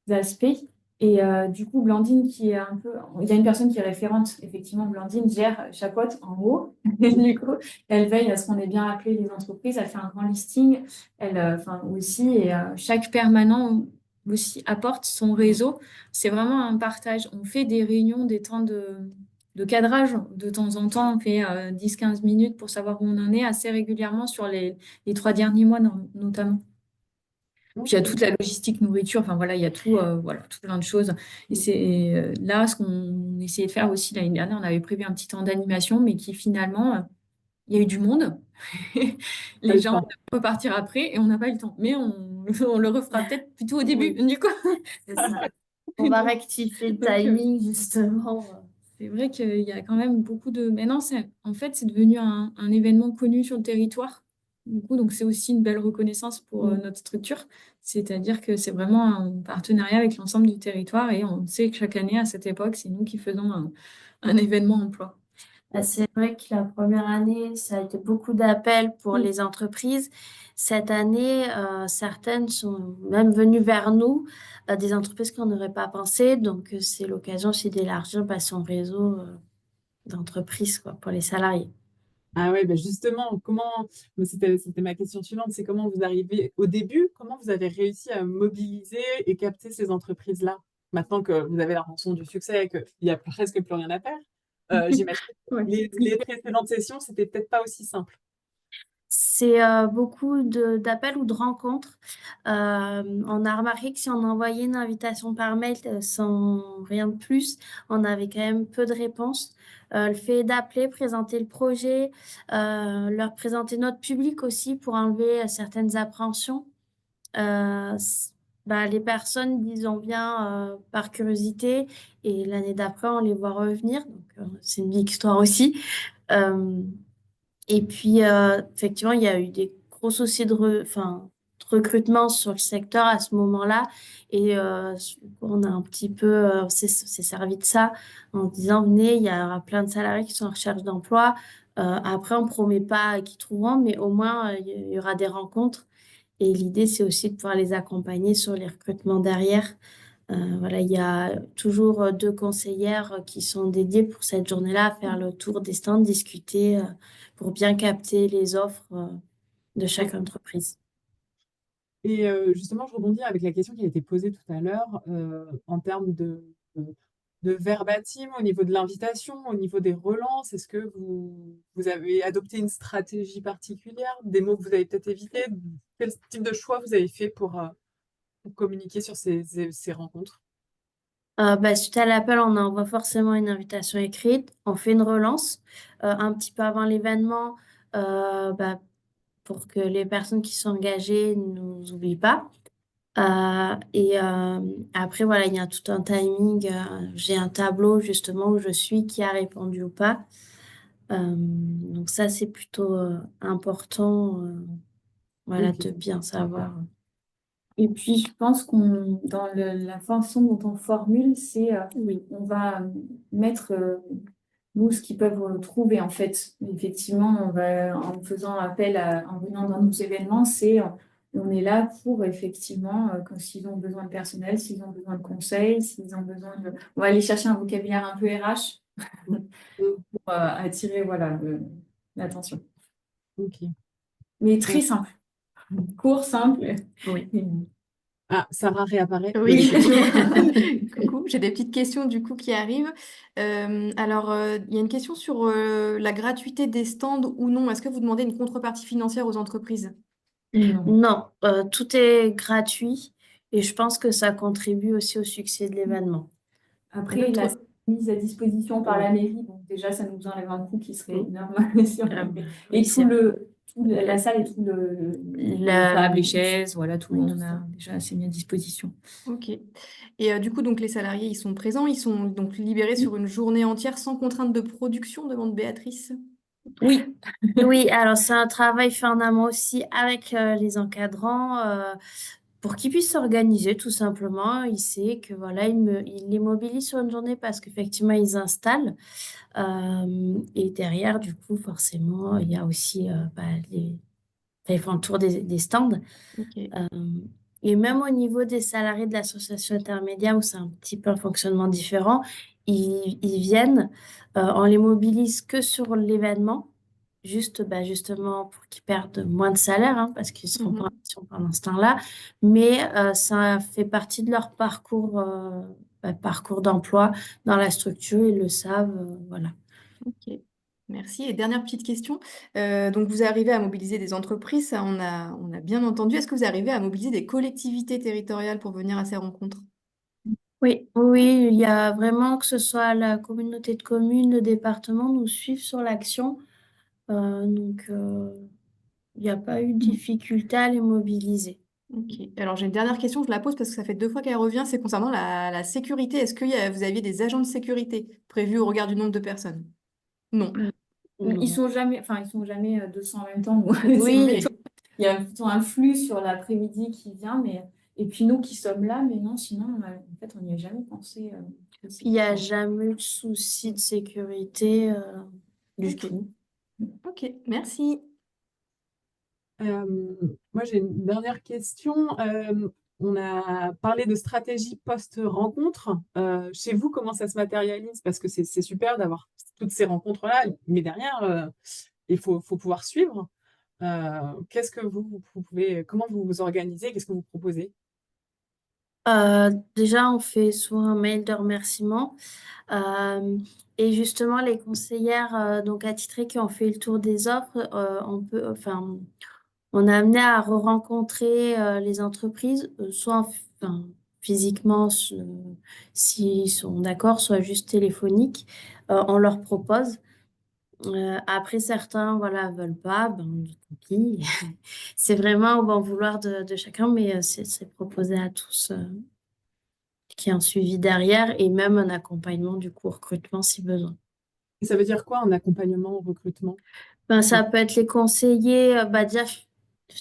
aspects. Et du coup, Blandine, qui est un peu. Il y a une personne qui est référente, effectivement, Blandine gère, chapeaute en haut. Et du coup, elle veille à ce qu'on ait bien appelé les entreprises. Elle fait un grand listing. Elle, enfin, aussi, et chaque permanent aussi apporte son réseau. C'est vraiment un partage. On fait des réunions, des temps de cadrage. De temps en temps, on fait 10-15 minutes pour savoir où on en est assez régulièrement sur les 3 derniers mois notamment. Puis il y a Ok. toute la logistique nourriture, enfin voilà, il y a tout, voilà, tout plein de choses. Et c'est là ce qu'on essayait de faire aussi l'année dernière, on avait prévu un petit temps d'animation, mais qui finalement, il y a eu du monde. Pas Les le gens temps. peuvent partir après et on n'a pas eu le temps. Mais on le refera peut-être plutôt au début, Oui. du coup. C'est ça. On va rectifier le timing, justement. C'est vrai qu'il y a quand même beaucoup de... Maintenant, en fait, c'est devenu un événement connu sur le territoire. Du coup, donc c'est aussi une belle reconnaissance pour notre structure. C'est-à-dire que c'est vraiment un partenariat avec l'ensemble du territoire et on sait que chaque année, à cette époque, c'est nous qui faisons un événement emploi. C'est vrai que la première année, ça a été beaucoup d'appels pour Mm. les entreprises. Cette année, certaines sont même venues vers nous, des entreprises qu'on n'aurait pas pensé. Donc, c'est l'occasion aussi d'élargir son réseau d'entreprises quoi, pour les salariés. Ah ouais, ben justement, mais c'était ma question suivante, c'est comment vous arrivez au début, comment vous avez réussi à mobiliser et capter ces entreprises-là? Maintenant que vous avez la rançon du succès et qu'il n'y a presque plus rien à faire, j'imagine que Ouais. les précédentes sessions, c'était peut-être pas aussi simple. C'est beaucoup d'appels ou de rencontres. On a remarqué que si on envoyait une invitation par mail sans rien de plus, on avait quand même peu de réponses. Le fait d'appeler, présenter le projet, leur présenter notre public aussi pour enlever certaines appréhensions. Les personnes, disent on vient par curiosité et l'année d'après, on les voit revenir. Donc, c'est une belle histoire aussi. Euh, et puis, effectivement, il y a eu des gros soucis de recrutement sur le secteur à ce moment-là. Et on a un petit peu s'est servi de ça en disant, venez, il y aura plein de salariés qui sont en recherche d'emploi. Après, on ne promet pas qu'ils trouveront, mais au moins, il y aura des rencontres. Et l'idée, c'est aussi de pouvoir les accompagner sur les recrutements derrière. Voilà, il y a toujours deux conseillères qui sont dédiées pour cette journée-là à faire le tour des stands, discuter pour bien capter les offres de chaque entreprise. Et justement, je rebondis avec la question qui a été posée tout à l'heure en termes de verbatim au niveau de l'invitation, au niveau des relances. Est-ce que vous avez adopté une stratégie particulière, des mots que vous avez peut-être évités? Quel type de choix vous avez fait pour communiquer sur ces rencontres? Suite à l'appel, on envoie forcément une invitation écrite, on fait une relance un petit peu avant l'événement pour que les personnes qui sont engagées ne nous oublient pas. Et après, voilà, il y a tout un timing. J'ai un tableau justement où je suis, qui a répondu ou pas. Donc ça, c'est plutôt important, voilà, Ok. de bien savoir. Et puis, je pense dans la façon dont on formule, c'est Oui. on va mettre nous ce qu'ils peuvent trouver en fait. Effectivement, en faisant appel en venant dans nos événements, on est là pour effectivement, quand s'ils ont besoin de personnel, s'ils ont besoin de conseils, s'ils ont besoin de. On va aller chercher un vocabulaire un peu RH pour attirer voilà, l'attention. Ok. Mais très simple, court, simple. Oui. Ah, Sarah réapparaît. Oui, Oui. coucou, j'ai des petites questions du coup qui arrivent. Alors, il y a une question sur la gratuité des stands ou non. Est-ce que vous demandez une contrepartie financière aux entreprises? Non. Non, tout est gratuit et je pense que ça contribue aussi au succès de l'événement. Après, la Notre- mise à disposition par Oui. la mairie, donc déjà, ça nous enlève un coût qui serait Mm. énorme. Si on Ah, avait- oui, Et c'est la salle et tout les la... tables, les chaises, voilà, tout, oui, tout on a ça. déjà assez mis à disposition. Ok. Et du coup, donc les salariés, ils sont présents, ils sont donc libérés sur une journée entière sans contrainte de production, demande Béatrice. Oui, Oui, alors c'est un travail fait en amont aussi avec les encadrants pour qu'ils puissent s'organiser tout simplement. Il sait que voilà, il les mobilise sur une journée parce qu'effectivement ils installent. Et derrière, du coup, forcément, il y a aussi ils font le tour des stands. Ok. Euh, et même au niveau des salariés de l'association intermédiaire, où c'est un petit peu un fonctionnement différent, ils viennent, on les mobilise que sur l'événement, juste justement pour qu'ils perdent moins de salaire, hein, parce qu'ils seront pas en Mhm. mission pendant ce temps-là, mais ça fait partie de leur parcours d'emploi dans la structure, ils le savent, voilà. Ok. Merci. Et dernière petite question. Donc, vous arrivez à mobiliser des entreprises, ça on a bien entendu. Est-ce que vous arrivez à mobiliser des collectivités territoriales pour venir à ces rencontres? Oui, oui, il y a vraiment, que ce soit la communauté de communes, le département, nous suivent sur l'action. Donc, il n'y a pas eu de difficulté à les mobiliser. Ok. Alors, j'ai une dernière question, je la pose parce que ça fait 2 fois qu'elle revient, c'est concernant la sécurité. Est-ce que vous aviez des agents de sécurité prévus au regard du nombre de personnes? Non. Ils Non. sont jamais, enfin, ils sont jamais 200 en même temps. Donc, Oui, il y a plutôt un flux sur l'après-midi qui vient, mais et puis nous qui sommes là, mais non, sinon, en fait, on n'y a jamais pensé. il n'y a jamais eu de souci de sécurité du Ok. tout. Ok, merci. Moi, j'ai une dernière question. On a parlé de stratégie post-rencontre. Chez vous, comment ça se matérialise? Parce que c'est super d'avoir toutes ces rencontres-là, mais derrière, il faut pouvoir suivre. Qu'est-ce que vous pouvez, comment vous vous organisez? Qu'est-ce que vous proposez? Déjà, on fait souvent un mail de remerciement. Euh, et justement, les conseillères donc attitrées qui ont fait le tour des offres, on a amené à re-rencontrer les entreprises, enfin, physiquement, s'ils sont d'accord, soit juste téléphonique. On leur propose. Après, certains, voilà, veulent pas, ben, tant pis. C'est vraiment au bon vouloir de chacun, mais c'est proposé à tous, qui y ait un suivi derrière et même un accompagnement du coup au recrutement si besoin. Et ça veut dire quoi un accompagnement au recrutement? Ben, ça peut être les conseillers,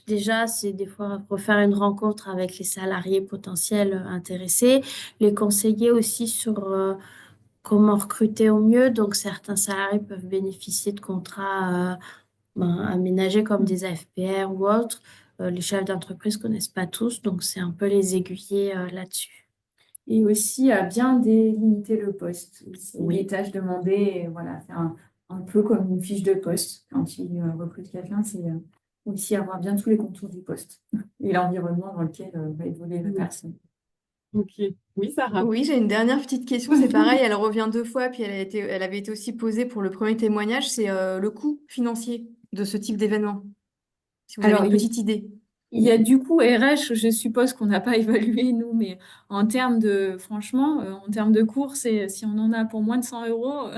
déjà, c'est des fois refaire une rencontre avec les salariés potentiels intéressés, les conseiller aussi sur comment recruter au mieux. Donc, certains salariés peuvent bénéficier de contrats aménagés comme des AFPR ou autres. Les chefs d'entreprise connaissent pas tous, donc c'est un peu les aiguiller là-dessus. Et aussi à bien délimiter le poste. Oui. Les tâches demandées, et voilà, faire un peu comme une fiche de poste. Quand il recrute quelqu'un, c'est aussi avoir bien tous les contours du poste et l'environnement dans lequel va évoluer la personne. Ok. Oui, Sarah. Oui, j'ai une dernière petite question, c'est pareil, elle revient 2 fois, puis elle avait été aussi posée pour le premier témoignage, c'est le coût financier de ce type d'événement, si vous avez Alors, une petite idée. il y a du coup RH, je suppose qu'on n'a pas évalué nous, mais en termes de, franchement, en termes de cours, si on en a pour moins de 100 euros,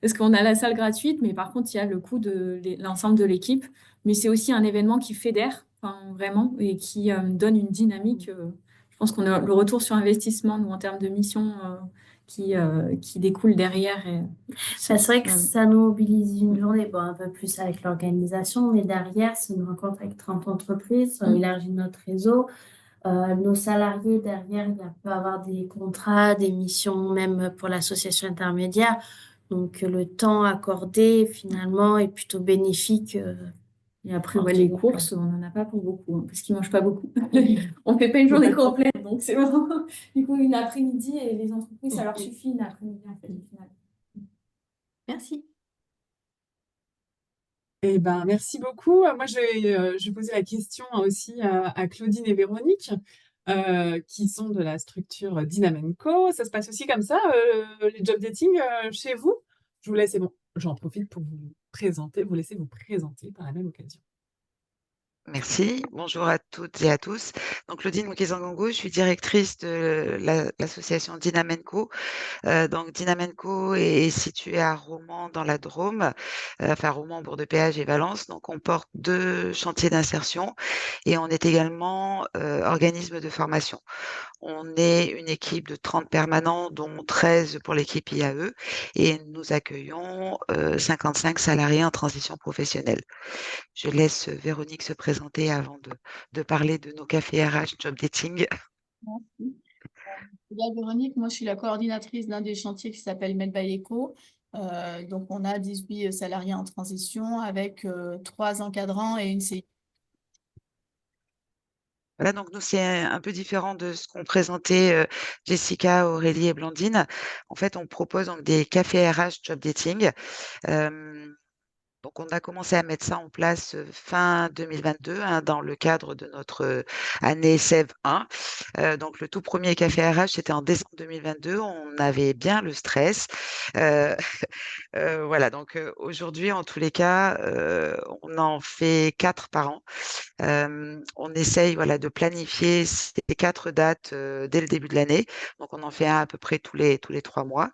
parce qu'on a la salle gratuite, mais par contre, il y a le coût de l'ensemble de l'équipe. Mais c'est aussi un événement qui fédère, enfin, vraiment, et qui donne une dynamique. Je pense qu'on a le retour sur investissement, nous, en termes de mission, qui découle derrière. C'est vrai que ça nous mobilise une journée, bon, un peu plus avec l'organisation, mais derrière, c'est une rencontre avec 30 entreprises, ça élargit notre réseau. Nos salariés, derrière, il peut y avoir des contrats, des missions, même pour l'association intermédiaire. Donc, le temps accordé, finalement, est plutôt bénéfique. Et après, ouais, les courses, on n'en a pas pour beaucoup, hein, parce qu'ils ne mangent pas beaucoup. On ne fait pas une journée D'accord. complète, donc c'est vraiment du coup une après-midi et les entreprises, ça leur suffit une après-midi en fait, au final. Merci. Eh ben, merci beaucoup. Moi, je vais poser la question aussi à Claudine et Véronique, qui sont de la structure Dynamenco. Ça se passe aussi comme ça, les job dating chez vous? Je vous laisse, et bon, j'en profite pour vous présenter, vous laisser vous présenter par la même occasion. Merci, bonjour à toutes et à tous. Donc Claudine Moukezangongo, je suis directrice de l'association Dynamenco. Donc Dynamenco est située à Romans dans la Drôme, enfin Romans, Bourg-de-Péage et Valence. Donc on porte 2 chantiers d'insertion et on est également organisme de formation. On est une équipe de 30 permanents, dont 13 pour l'équipe IAE, et nous accueillons 55 salariés en transition professionnelle. Je laisse Véronique se présenter avant de parler de nos cafés RH Job Dating. Merci. Là, Véronique, moi je suis la coordinatrice d'un des chantiers qui s'appelle Med by Eco. Donc on a 18 salariés en transition avec 3 encadrants et une CI. Voilà, donc nous, c'est un peu différent de ce qu'ont présenté Jessica, Aurélie et Blandine. En fait, on propose donc des cafés RH Job Dating. Donc, on a commencé à mettre ça en place fin 2022 hein, dans le cadre de notre année SEV 1. Donc, le tout premier café RH, c'était en décembre 2022. On avait bien le stress. Euh, voilà, donc aujourd'hui, en tous les cas, on en fait 4 par an. On essaye voilà, de planifier ces 4 dates dès le début de l'année. Donc, on en fait un à peu près tous les 3 mois.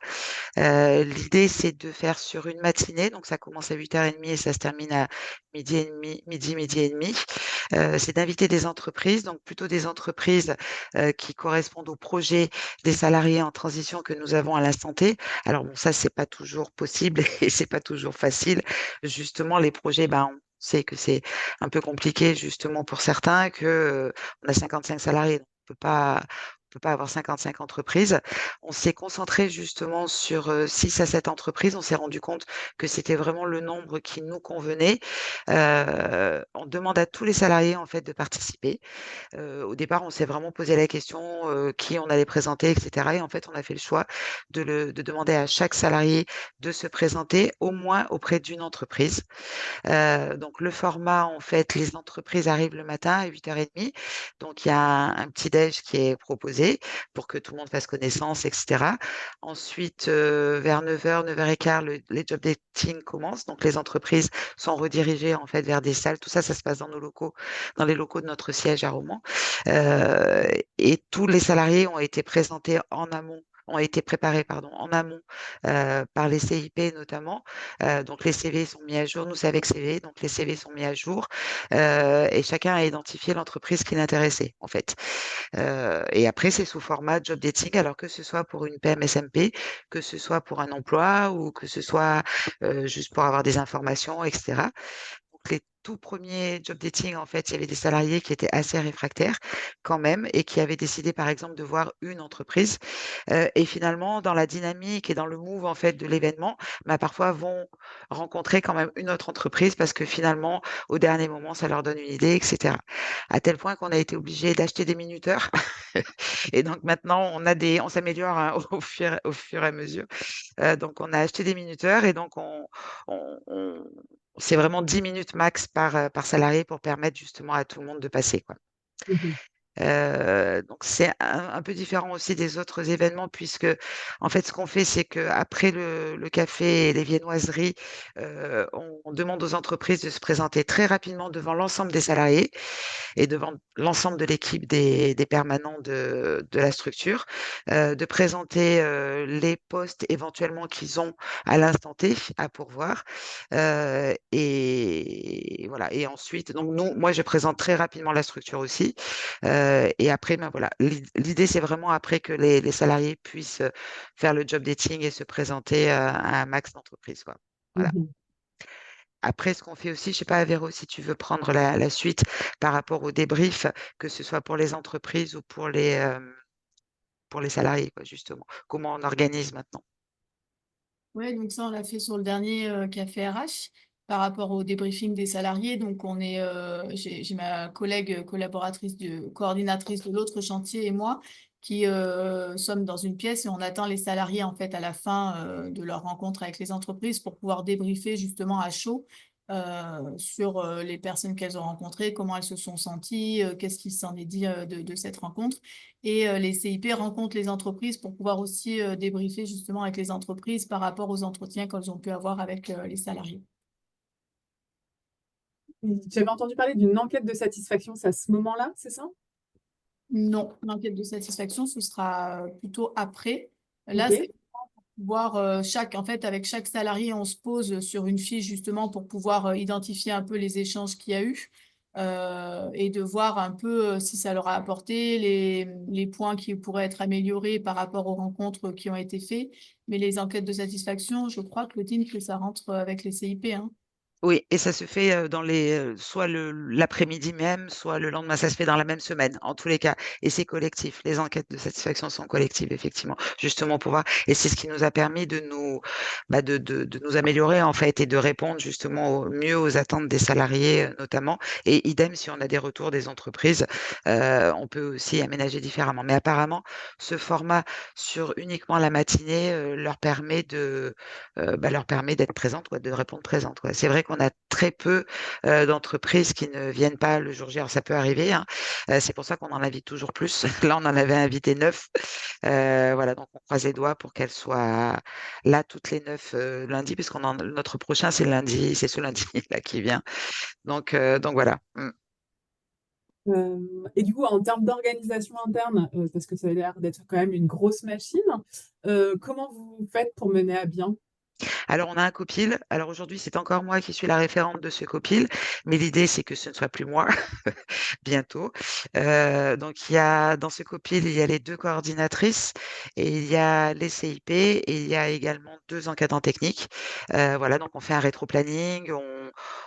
L'idée, c'est de faire sur une matinée, donc ça commence à 8h30 10h30 et ça se termine à midi et demi, midi et demi. C'est d'inviter des entreprises, donc plutôt des entreprises qui correspondent au projet des salariés en transition que nous avons à l'instant T. Alors bon, ça, c'est pas toujours possible et c'est pas toujours facile. Justement, les projets, ben, on sait que c'est un peu compliqué justement pour certains, que on a 55 salariés, donc on peut pas avoir 55 entreprises. On s'est concentré justement sur 6 à 7 entreprises. On s'est rendu compte que c'était vraiment le nombre qui nous convenait. On demande à tous les salariés en fait de participer. Au départ, on s'est vraiment posé la question qui on allait présenter, etc. Et en fait, on a fait le choix de demander à chaque salarié de se présenter au moins auprès d'une entreprise. Donc le format, en fait, les entreprises arrivent le matin à 8h30. Donc il y a un petit déj qui est proposé pour que tout le monde fasse connaissance, etc. Ensuite, vers 9h, 9h15, les job dating commencent. Donc les entreprises sont redirigées en fait vers des salles. Tout ça, ça se passe dans nos locaux, dans les locaux de notre siège à Romans. Et tous les salariés ont été présentés en amont, ont été préparés, pardon, en amont par les CIP notamment. Donc les CV sont mis à jour. Nous, c'est avec CV, donc les CV sont mis à jour et chacun a identifié l'entreprise qui l'intéressait en fait. Et après, c'est sous format job dating, alors que ce soit pour une PMSMP, que ce soit pour un emploi ou que ce soit juste pour avoir des informations, etc. Donc, les tout premiers job dating, en fait, il y avait des salariés qui étaient assez réfractaires quand même et qui avaient décidé, par exemple, de voir une entreprise. Et finalement, dans la dynamique et dans le move, en fait, de l'événement, bah, parfois vont rencontrer quand même une autre entreprise parce que finalement, au dernier moment, ça leur donne une idée, etc. À tel point qu'on a été obligé d'acheter des minuteurs. Et donc maintenant, on s'améliore hein, au fur et à mesure. Donc, on a acheté des minuteurs et donc on- c'est vraiment 10 minutes max par salarié pour permettre justement à tout le monde de passer, quoi. Mhm. Donc c'est un peu différent aussi des autres événements puisque, en fait, ce qu'on fait, c'est qu'après le café et les viennoiseries, on demande aux entreprises de se présenter très rapidement devant l'ensemble des salariés et devant l'ensemble de l'équipe des permanents de la structure, de présenter les postes éventuellement qu'ils ont à l'instant T à pourvoir. Et voilà. Et ensuite, donc moi, je présente très rapidement la structure aussi. Et après, ben voilà, l'idée, c'est vraiment après que les salariés puissent faire le job dating et se présenter à un max d'entreprises, quoi. Voilà. Mhm. Après, ce qu'on fait aussi, je sais pas, Véro, si tu veux prendre la suite par rapport au débrief, que ce soit pour les entreprises ou pour les salariés, quoi, justement. Comment on organise maintenant? Ouais, donc ça, on l'a fait sur le dernier café RH par rapport au débriefing des salariés. Donc, j'ai ma collègue coordinatrice de l'autre chantier et moi qui sommes dans une pièce et on attend les salariés en fait à la fin de leur rencontre avec les entreprises pour pouvoir débriefer justement à chaud sur les personnes qu'elles ont rencontrées, comment elles se sont senties, qu'est-ce qui s'en est dit de cette rencontre. Et les CIP rencontrent les entreprises pour pouvoir aussi débriefer justement avec les entreprises par rapport aux entretiens qu'elles ont pu avoir avec les salariés. J'avais entendu parler d'une enquête de satisfaction, c'est à ce moment-là, c'est ça? Non, l'enquête de satisfaction, ce sera plutôt après. Là, Ok. c'est pour pouvoir en fait, avec chaque salarié, on se pose sur une fiche justement pour pouvoir identifier un peu les échanges qu'il y a eu et de voir un peu si ça leur a apporté les points qui pourraient être améliorés par rapport aux rencontres qui ont été faites. Mais les enquêtes de satisfaction, je crois, Claudine, que ça rentre avec les CIP, hein. Oui, et ça se fait soit l'après-midi même, soit le lendemain. Ça se fait dans la même semaine, en tous les cas. Et c'est collectif. Les enquêtes de satisfaction sont collectives, effectivement, justement pour voir. Et c'est ce qui nous a permis de nous améliorer, en fait, et de répondre justement mieux aux attentes des salariés, notamment. Et idem, si on a des retours des entreprises, on peut aussi aménager différemment. Mais apparemment, ce format sur uniquement la matinée leur permet d'être présente, quoi, de répondre présente, quoi. C'est vrai qu'on a très peu d'entreprises qui ne viennent pas le jour J. Alors ça peut arriver, hein. C'est pour ça qu'on en invite toujours plus. Là, on en avait invité 9. Voilà, donc on croise les doigts pour qu'elles soient là toutes les 9 lundi, puisqu'on notre prochain, c'est lundi, c'est ce lundi là qui vient. Donc voilà. Mm. Et du coup, en termes d'organisation interne, parce que ça a l'air d'être quand même une grosse machine, comment vous faites pour mener à bien? Alors, on a un copil. Alors, aujourd'hui, c'est encore moi qui suis la référente de ce copil, mais l'idée, c'est que ce ne soit plus moi bientôt. Donc, dans ce copil, il y a les 2 coordinatrices et il y a les CIP et il y a également 2 encadrants techniques. Voilà, donc on fait un rétro-planning,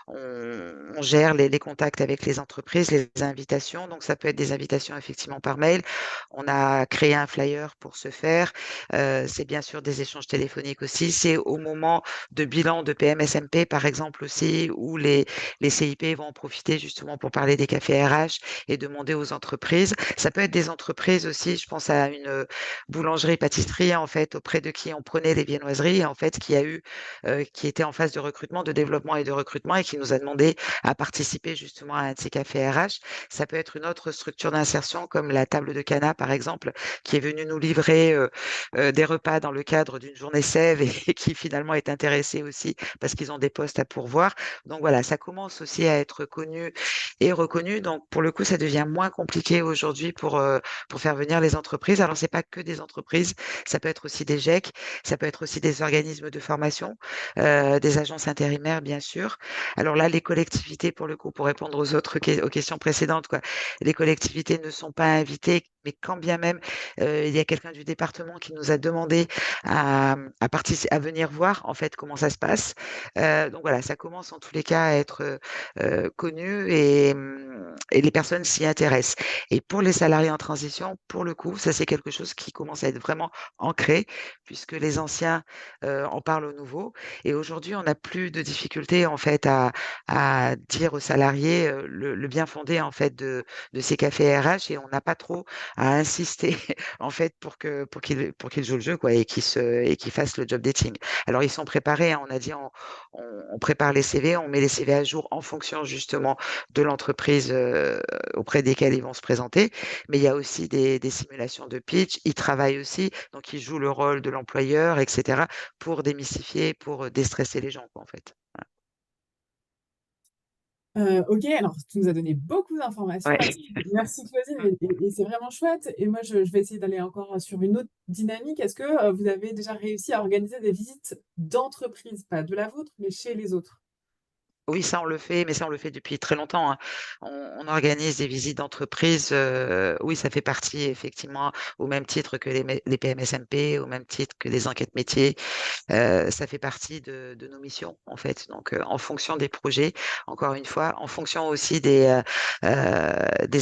on gère les contacts avec les entreprises, les invitations. Donc, ça peut être des invitations effectivement par mail. On a créé un flyer pour ce faire. C'est bien sûr des échanges téléphoniques aussi. C'est au moment de bilan de PMSMP, par exemple aussi, où les CIP vont en profiter justement pour parler des cafés RH et demander aux entreprises. Ça peut être des entreprises aussi, je pense à une boulangerie-pâtisserie, en fait, auprès de qui on prenait les viennoiseries, en fait, qui était en phase de recrutement, de développement et de recrutement et qui nous a demandé à participer justement à un de ces cafés RH. Ça peut être une autre structure d'insertion comme la table de Cana, par exemple, qui est venue nous livrer des repas dans le cadre d'une journée sève et qui finalement est intéressée aussi parce qu'ils ont des postes à pourvoir. Donc voilà, ça commence aussi à être connu et reconnu. Donc pour le coup, ça devient moins compliqué aujourd'hui pour faire venir les entreprises. Alors c'est pas que des entreprises, ça peut être aussi des GEC, ça peut être aussi des organismes de formation, des agences intérimaires bien sûr. Alors là, les collectivités, pour le coup, pour répondre aux questions précédentes, quoi, les collectivités ne sont pas invitées, mais quand bien même il y a quelqu'un du département qui nous a demandé à venir voir en fait comment ça se passe. Donc voilà, ça commence en tous les cas à être connu et les personnes s'y intéressent. Et pour les salariés en transition, pour le coup, ça c'est quelque chose qui commence à être vraiment ancré puisque les anciens en parlent aux nouveaux. Et aujourd'hui, on n'a plus de difficulté en fait à dire aux salariés le bien fondé en fait de ces cafés RH et on n'a pas trop à insister en fait pour qu'ils jouent le jeu quoi et qu'ils fassent le job dating. Alors ils sont préparés, hein, on a dit on prépare les CV, on met les CV à jour en fonction justement de l'entreprise auprès desquelles ils vont se présenter. Mais il y a aussi des simulations de pitch. Ils travaillent aussi, donc ils jouent le rôle de l'employeur, etc. pour démystifier, pour déstresser les gens quoi, en fait. OK, alors tu nous as donné beaucoup d'informations Ouais. là-dessus. Merci Claudine et c'est vraiment chouette et moi je vais essayer d'aller encore sur une autre dynamique. Est-ce que, vous avez déjà réussi à organiser des visites d'entreprise? Pas de la vôtre, mais chez les autres? Oui, ça on le fait, mais ça on le fait depuis très longtemps, hein. On organise des visites d'entreprise, oui, ça fait partie effectivement au même titre que les PMSMP, au même titre que les enquêtes métiers. Ça fait partie de nos missions, en fait. Donc, en fonction des projets, encore une fois, en fonction aussi des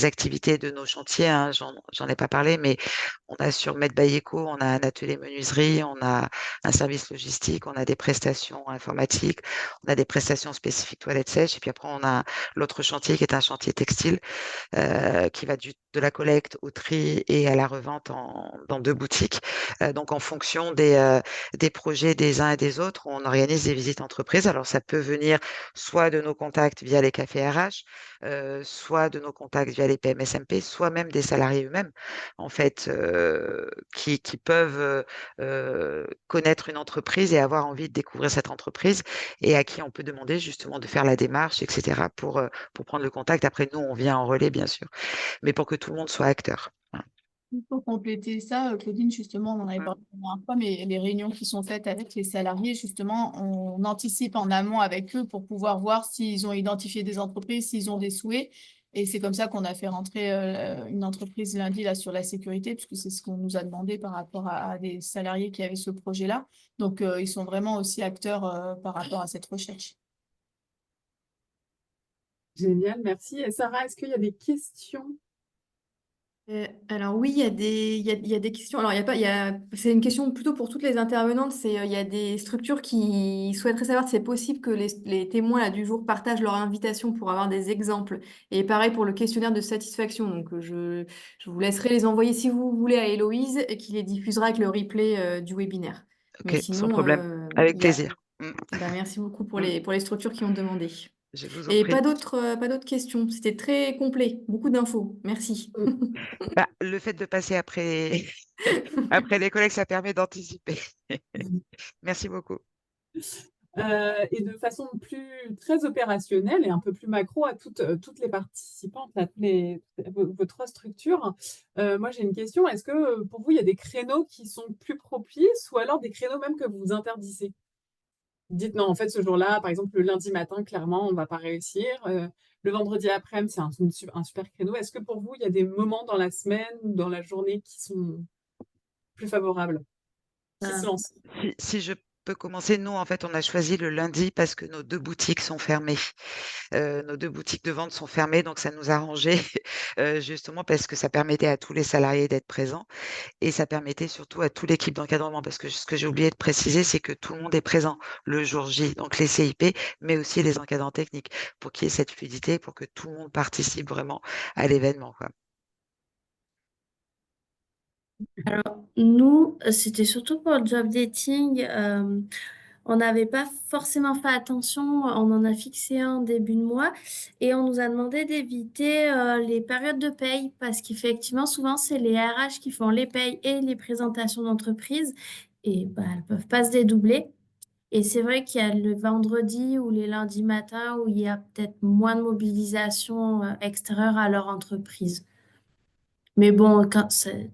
activités de nos chantiers, hein, j'en ai pas parlé, mais on a sur Med by Eco, on a un atelier menuiserie, on a un service logistique, on a des prestations informatiques, on a des prestations spécifiques toilettes sèches, et puis après, on a l'autre chantier qui est un chantier textile qui va de la collecte au tri et à la revente dans 2 boutiques. Donc en fonction des projets des uns et des autres, on organise des visites entreprises. Alors ça peut venir soit de nos contacts via les cafés RH, soit de nos contacts via les PMSMP, soit même des salariés eux-mêmes, en fait, qui peuvent connaître une entreprise et avoir envie de découvrir cette entreprise et à qui on peut demander justement de faire la démarche, etc. pour prendre le contact. Après, nous, on vient en relais, bien sûr, mais pour que tout le monde soit acteur. Voilà. Pour compléter ça, Claudine, justement, on en avait Mm. parlé la dernière fois, mais les réunions qui sont faites avec les salariés, justement, on anticipe en amont avec eux pour pouvoir voir s'ils ont identifié des entreprises, s'ils ont des souhaits. Et c'est comme ça qu'on a fait rentrer une entreprise lundi là, sur la sécurité, puisque c'est ce qu'on nous a demandé par rapport à des salariés qui avaient ce projet-là. Donc, ils sont vraiment aussi acteurs par rapport à cette recherche. Génial, merci et Sarah, est-ce qu'il y a des questions? Alors oui, il y a des questions. Alors il y a pas, il y a, c'est une question plutôt pour toutes les intervenantes. Il y a des structures qui souhaiteraient savoir si c'est possible que les témoins là, du jour partagent leur invitation pour avoir des exemples. Et pareil pour le questionnaire de satisfaction. Donc je vous laisserai les envoyer si vous voulez à Héloïse et qui les diffusera avec le replay du webinaire. Mais Ok, sans sinon, problème. Avec il y a, plaisir. Mm. ben, merci beaucoup Mm. pour les structures qui ont demandé. Je vous en Et prie. pas d'autres questions. C'était très complet, beaucoup d'infos. Merci. Bah, le fait de passer après, après les collègues, ça permet d'anticiper. Merci beaucoup. Et de façon très opérationnelle et un peu plus macro à toutes les participantes, là, vos 3 structures. Moi, j'ai une question. Est-ce que, pour vous, il y a des créneaux qui sont plus propices ou alors des créneaux même que vous interdisez? Dites non, en fait, ce jour-là, par exemple, le lundi matin, clairement, on ne va pas réussir. Le vendredi après-midi, c'est un super créneau. Est-ce que pour vous, il y a des moments dans la semaine ou dans la journée qui sont plus favorables? Qui se Ah, lance? Si je peux commencer, nous, en fait, on a choisi le lundi parce que nos 2 boutiques sont fermées. Nos 2 boutiques de vente sont fermées, donc ça nous arrangeait, justement parce que ça permettait à tous les salariés d'être présents et ça permettait surtout à toute l'équipe d'encadrement. Parce que ce que j'ai oublié de préciser, c'est que tout le monde est présent le jour J, donc les CIP, mais aussi les encadrants techniques, pour qu'il y ait cette fluidité, pour que tout le monde participe vraiment à l'événement, quoi. nous, c'était surtout pour le job dating. On n'avait pas forcément fait attention. On en a fixé un début de mois et on nous a demandé d'éviter les périodes de paye parce qu'effectivement, souvent, c'est les RH qui font les payes et les présentations d'entreprise et bah, elles ne peuvent pas se dédoubler. Et c'est vrai qu'il y a le vendredi ou les lundis matins où il y a peut-être moins de mobilisation extérieure à leur entreprise. Mais bon,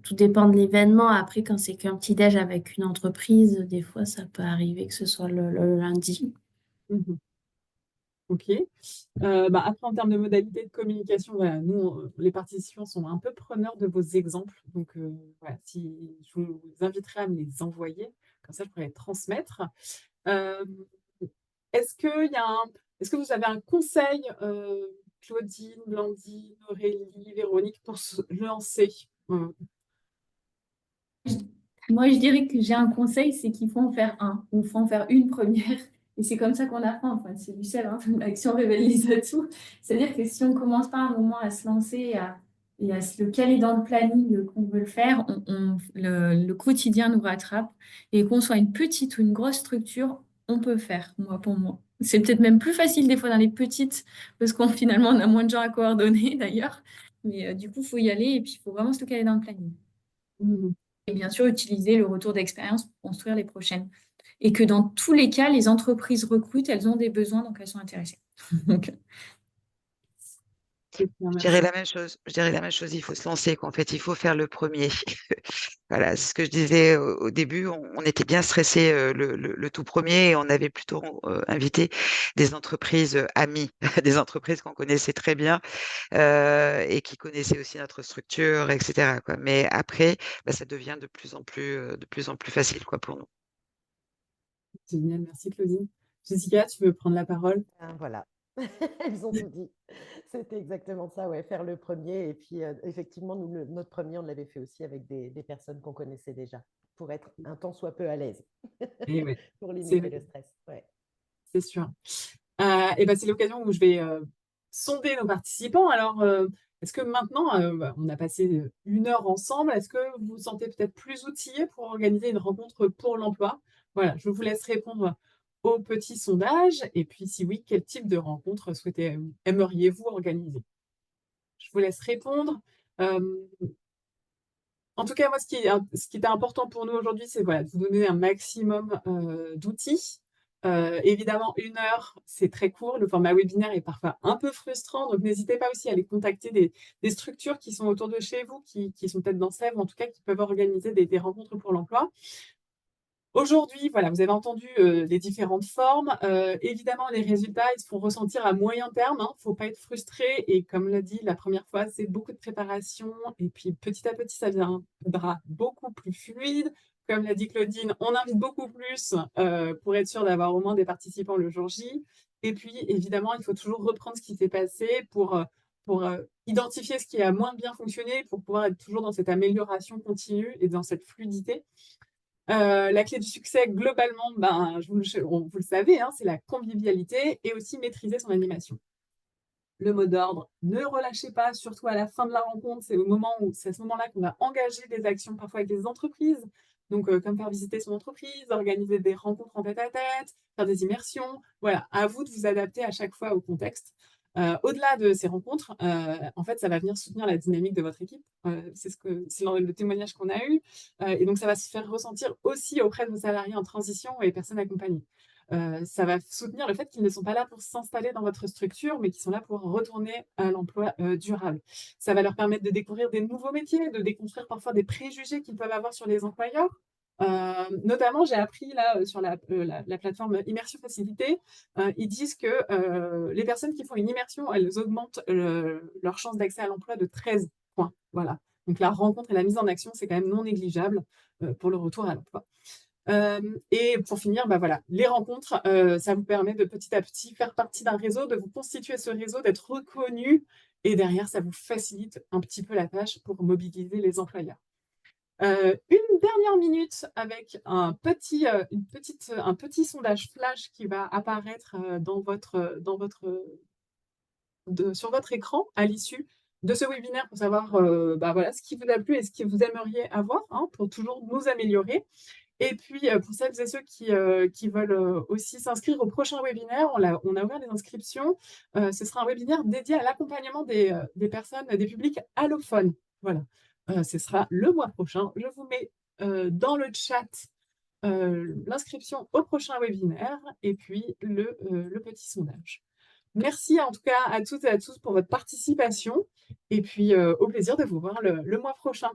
tout dépend de l'événement. Après, quand c'est qu'un petit déj avec une entreprise, des fois, ça peut arriver que ce soit le lundi. Mhm. Ok. Après, en termes de modalités de communication, voilà, nous, les participants sont un peu preneurs de vos exemples. Donc, voilà, je vous inviterai à me les envoyer. Comme ça, je pourrais les transmettre. Euh, est-ce que vous avez un conseil, Claudine, Blandine, Aurélie, Véronique, pour se lancer? Moi, je dirais que j'ai un conseil, c'est qu'il faut en faire un, ou il faut en faire une première. Et c'est comme ça qu'on apprend. Enfin, c'est du sel, hein. L'action révèle les atouts. C'est-à-dire que si on commence pas un moment à se lancer et à se le caler dans le planning qu'on veut le faire, le quotidien nous rattrape. Et qu'on soit une petite ou une grosse structure, on peut faire, moi, pour moi. C'est peut-être même plus facile des fois dans les petites, parce qu'on finalement, on a moins de gens à coordonner d'ailleurs. Mais du coup, il faut y aller et puis il faut vraiment se le caler dans le planning. Mhm. Et bien sûr, utiliser le retour d'expérience pour construire les prochaines. Et que dans tous les cas, les entreprises recrutent, elles ont des besoins, donc elles sont intéressées. Donc, C'est bien, Je dirais merci. la même chose. Je dirais la même chose. Il faut se lancer, qu'en fait, il faut faire le premier. Voilà, c'est ce que je disais au début. On était bien stressés le tout premier et on avait plutôt invité des entreprises amies, des entreprises qu'on connaissait très bien et qui connaissaient aussi notre structure, etc., quoi. Mais après, ça devient de plus en plus facile, quoi, pour nous. Génial, merci Claudine. Jessica, tu veux prendre la parole? Voilà, elles ont tout dit. C'était exactement ça, ouais, faire le premier. Et puis, effectivement, nous, notre premier, on l'avait fait aussi avec des personnes qu'on connaissait déjà, pour être un tant soit peu à l'aise, Eh ouais, pour limiter c'est le stress. Ouais. c'est sûr. C'est l'occasion où je vais sonder nos participants. Alors, est-ce que maintenant, on a passé 1 heure ensemble, est-ce que vous vous sentez peut-être plus outillés pour organiser une rencontre pour l'emploi? Voilà, je vous laisse répondre au petit sondage. Et puis, si oui, quel type de rencontre aimeriez-vous organiser? Je vous laisse répondre. Euh, En tout cas, moi, ce qui était important pour nous aujourd'hui, c'est voilà, de vous donner un maximum d'outils. Évidemment, 1 heure, c'est très court. Le format webinaire est parfois un peu frustrant, donc n'hésitez pas aussi à aller contacter des structures qui sont autour de chez vous, qui sont peut-être dans Sèvres, en tout cas, qui peuvent organiser des rencontres pour l'emploi. Aujourd'hui, voilà, vous avez entendu les différentes formes. Évidemment, les résultats, ils se font ressentir à moyen terme. Il ne faut pas être frustré. Et comme l'a dit la première fois, c'est beaucoup de préparation. Et puis, petit à petit, ça deviendra beaucoup plus fluide. Comme l'a dit Claudine, on invite beaucoup plus pour être sûr d'avoir au moins des participants le jour J. Et puis, évidemment, il faut toujours reprendre ce qui s'est passé pour identifier ce qui a moins bien fonctionné, pour pouvoir être toujours dans cette amélioration continue et dans cette fluidité. La clé du succès, globalement, vous le savez, hein, c'est la convivialité et aussi maîtriser son animation. Le mot d'ordre, ne relâchez pas, surtout à la fin de la rencontre. C'est à ce moment-là qu'on va engager des actions parfois avec les entreprises. Donc, comme faire visiter son entreprise, organiser des rencontres en tête-à-tête, faire des immersions. Voilà, à vous de vous adapter à chaque fois au contexte. Au-delà de ces rencontres, en fait, ça va venir soutenir la dynamique de votre équipe. C'est le témoignage qu'on a eu. Et donc, ça va se faire ressentir aussi auprès de vos salariés en transition et personnes accompagnées. Ça va soutenir le fait qu'ils ne sont pas là pour s'installer dans votre structure, mais qu'ils sont là pour retourner à l'emploi durable. Ça va leur permettre de découvrir des nouveaux métiers, de déconstruire parfois des préjugés qu'ils peuvent avoir sur les employeurs. Notamment, j'ai appris là sur la plateforme Immersion Facilité, ils disent que les personnes qui font une immersion, elles augmentent leur chance d'accès à l'emploi de 13 points. Voilà. Donc la rencontre et la mise en action, c'est quand même non négligeable pour le retour à l'emploi. Et pour finir, bah voilà, les rencontres, ça vous permet de petit à petit faire partie d'un réseau, de vous constituer ce réseau, d'être reconnu, et derrière, ça vous facilite un petit peu la tâche pour mobiliser les employeurs. Une dernière minute avec un petit sondage flash qui va apparaître sur votre écran à l'issue de ce webinaire pour savoir bah voilà, ce qui vous a plu et ce que vous aimeriez avoir, hein, pour toujours nous améliorer. Et puis, pour celles et ceux qui veulent aussi s'inscrire au prochain webinaire, on a ouvert les inscriptions. Ce sera un webinaire dédié à l'accompagnement des personnes, des publics allophones. Voilà. Ce sera le mois prochain. Je vous mets dans le chat l'inscription au prochain webinaire et puis le petit sondage. Merci en tout cas à toutes et à tous pour votre participation et puis au plaisir de vous voir le mois prochain.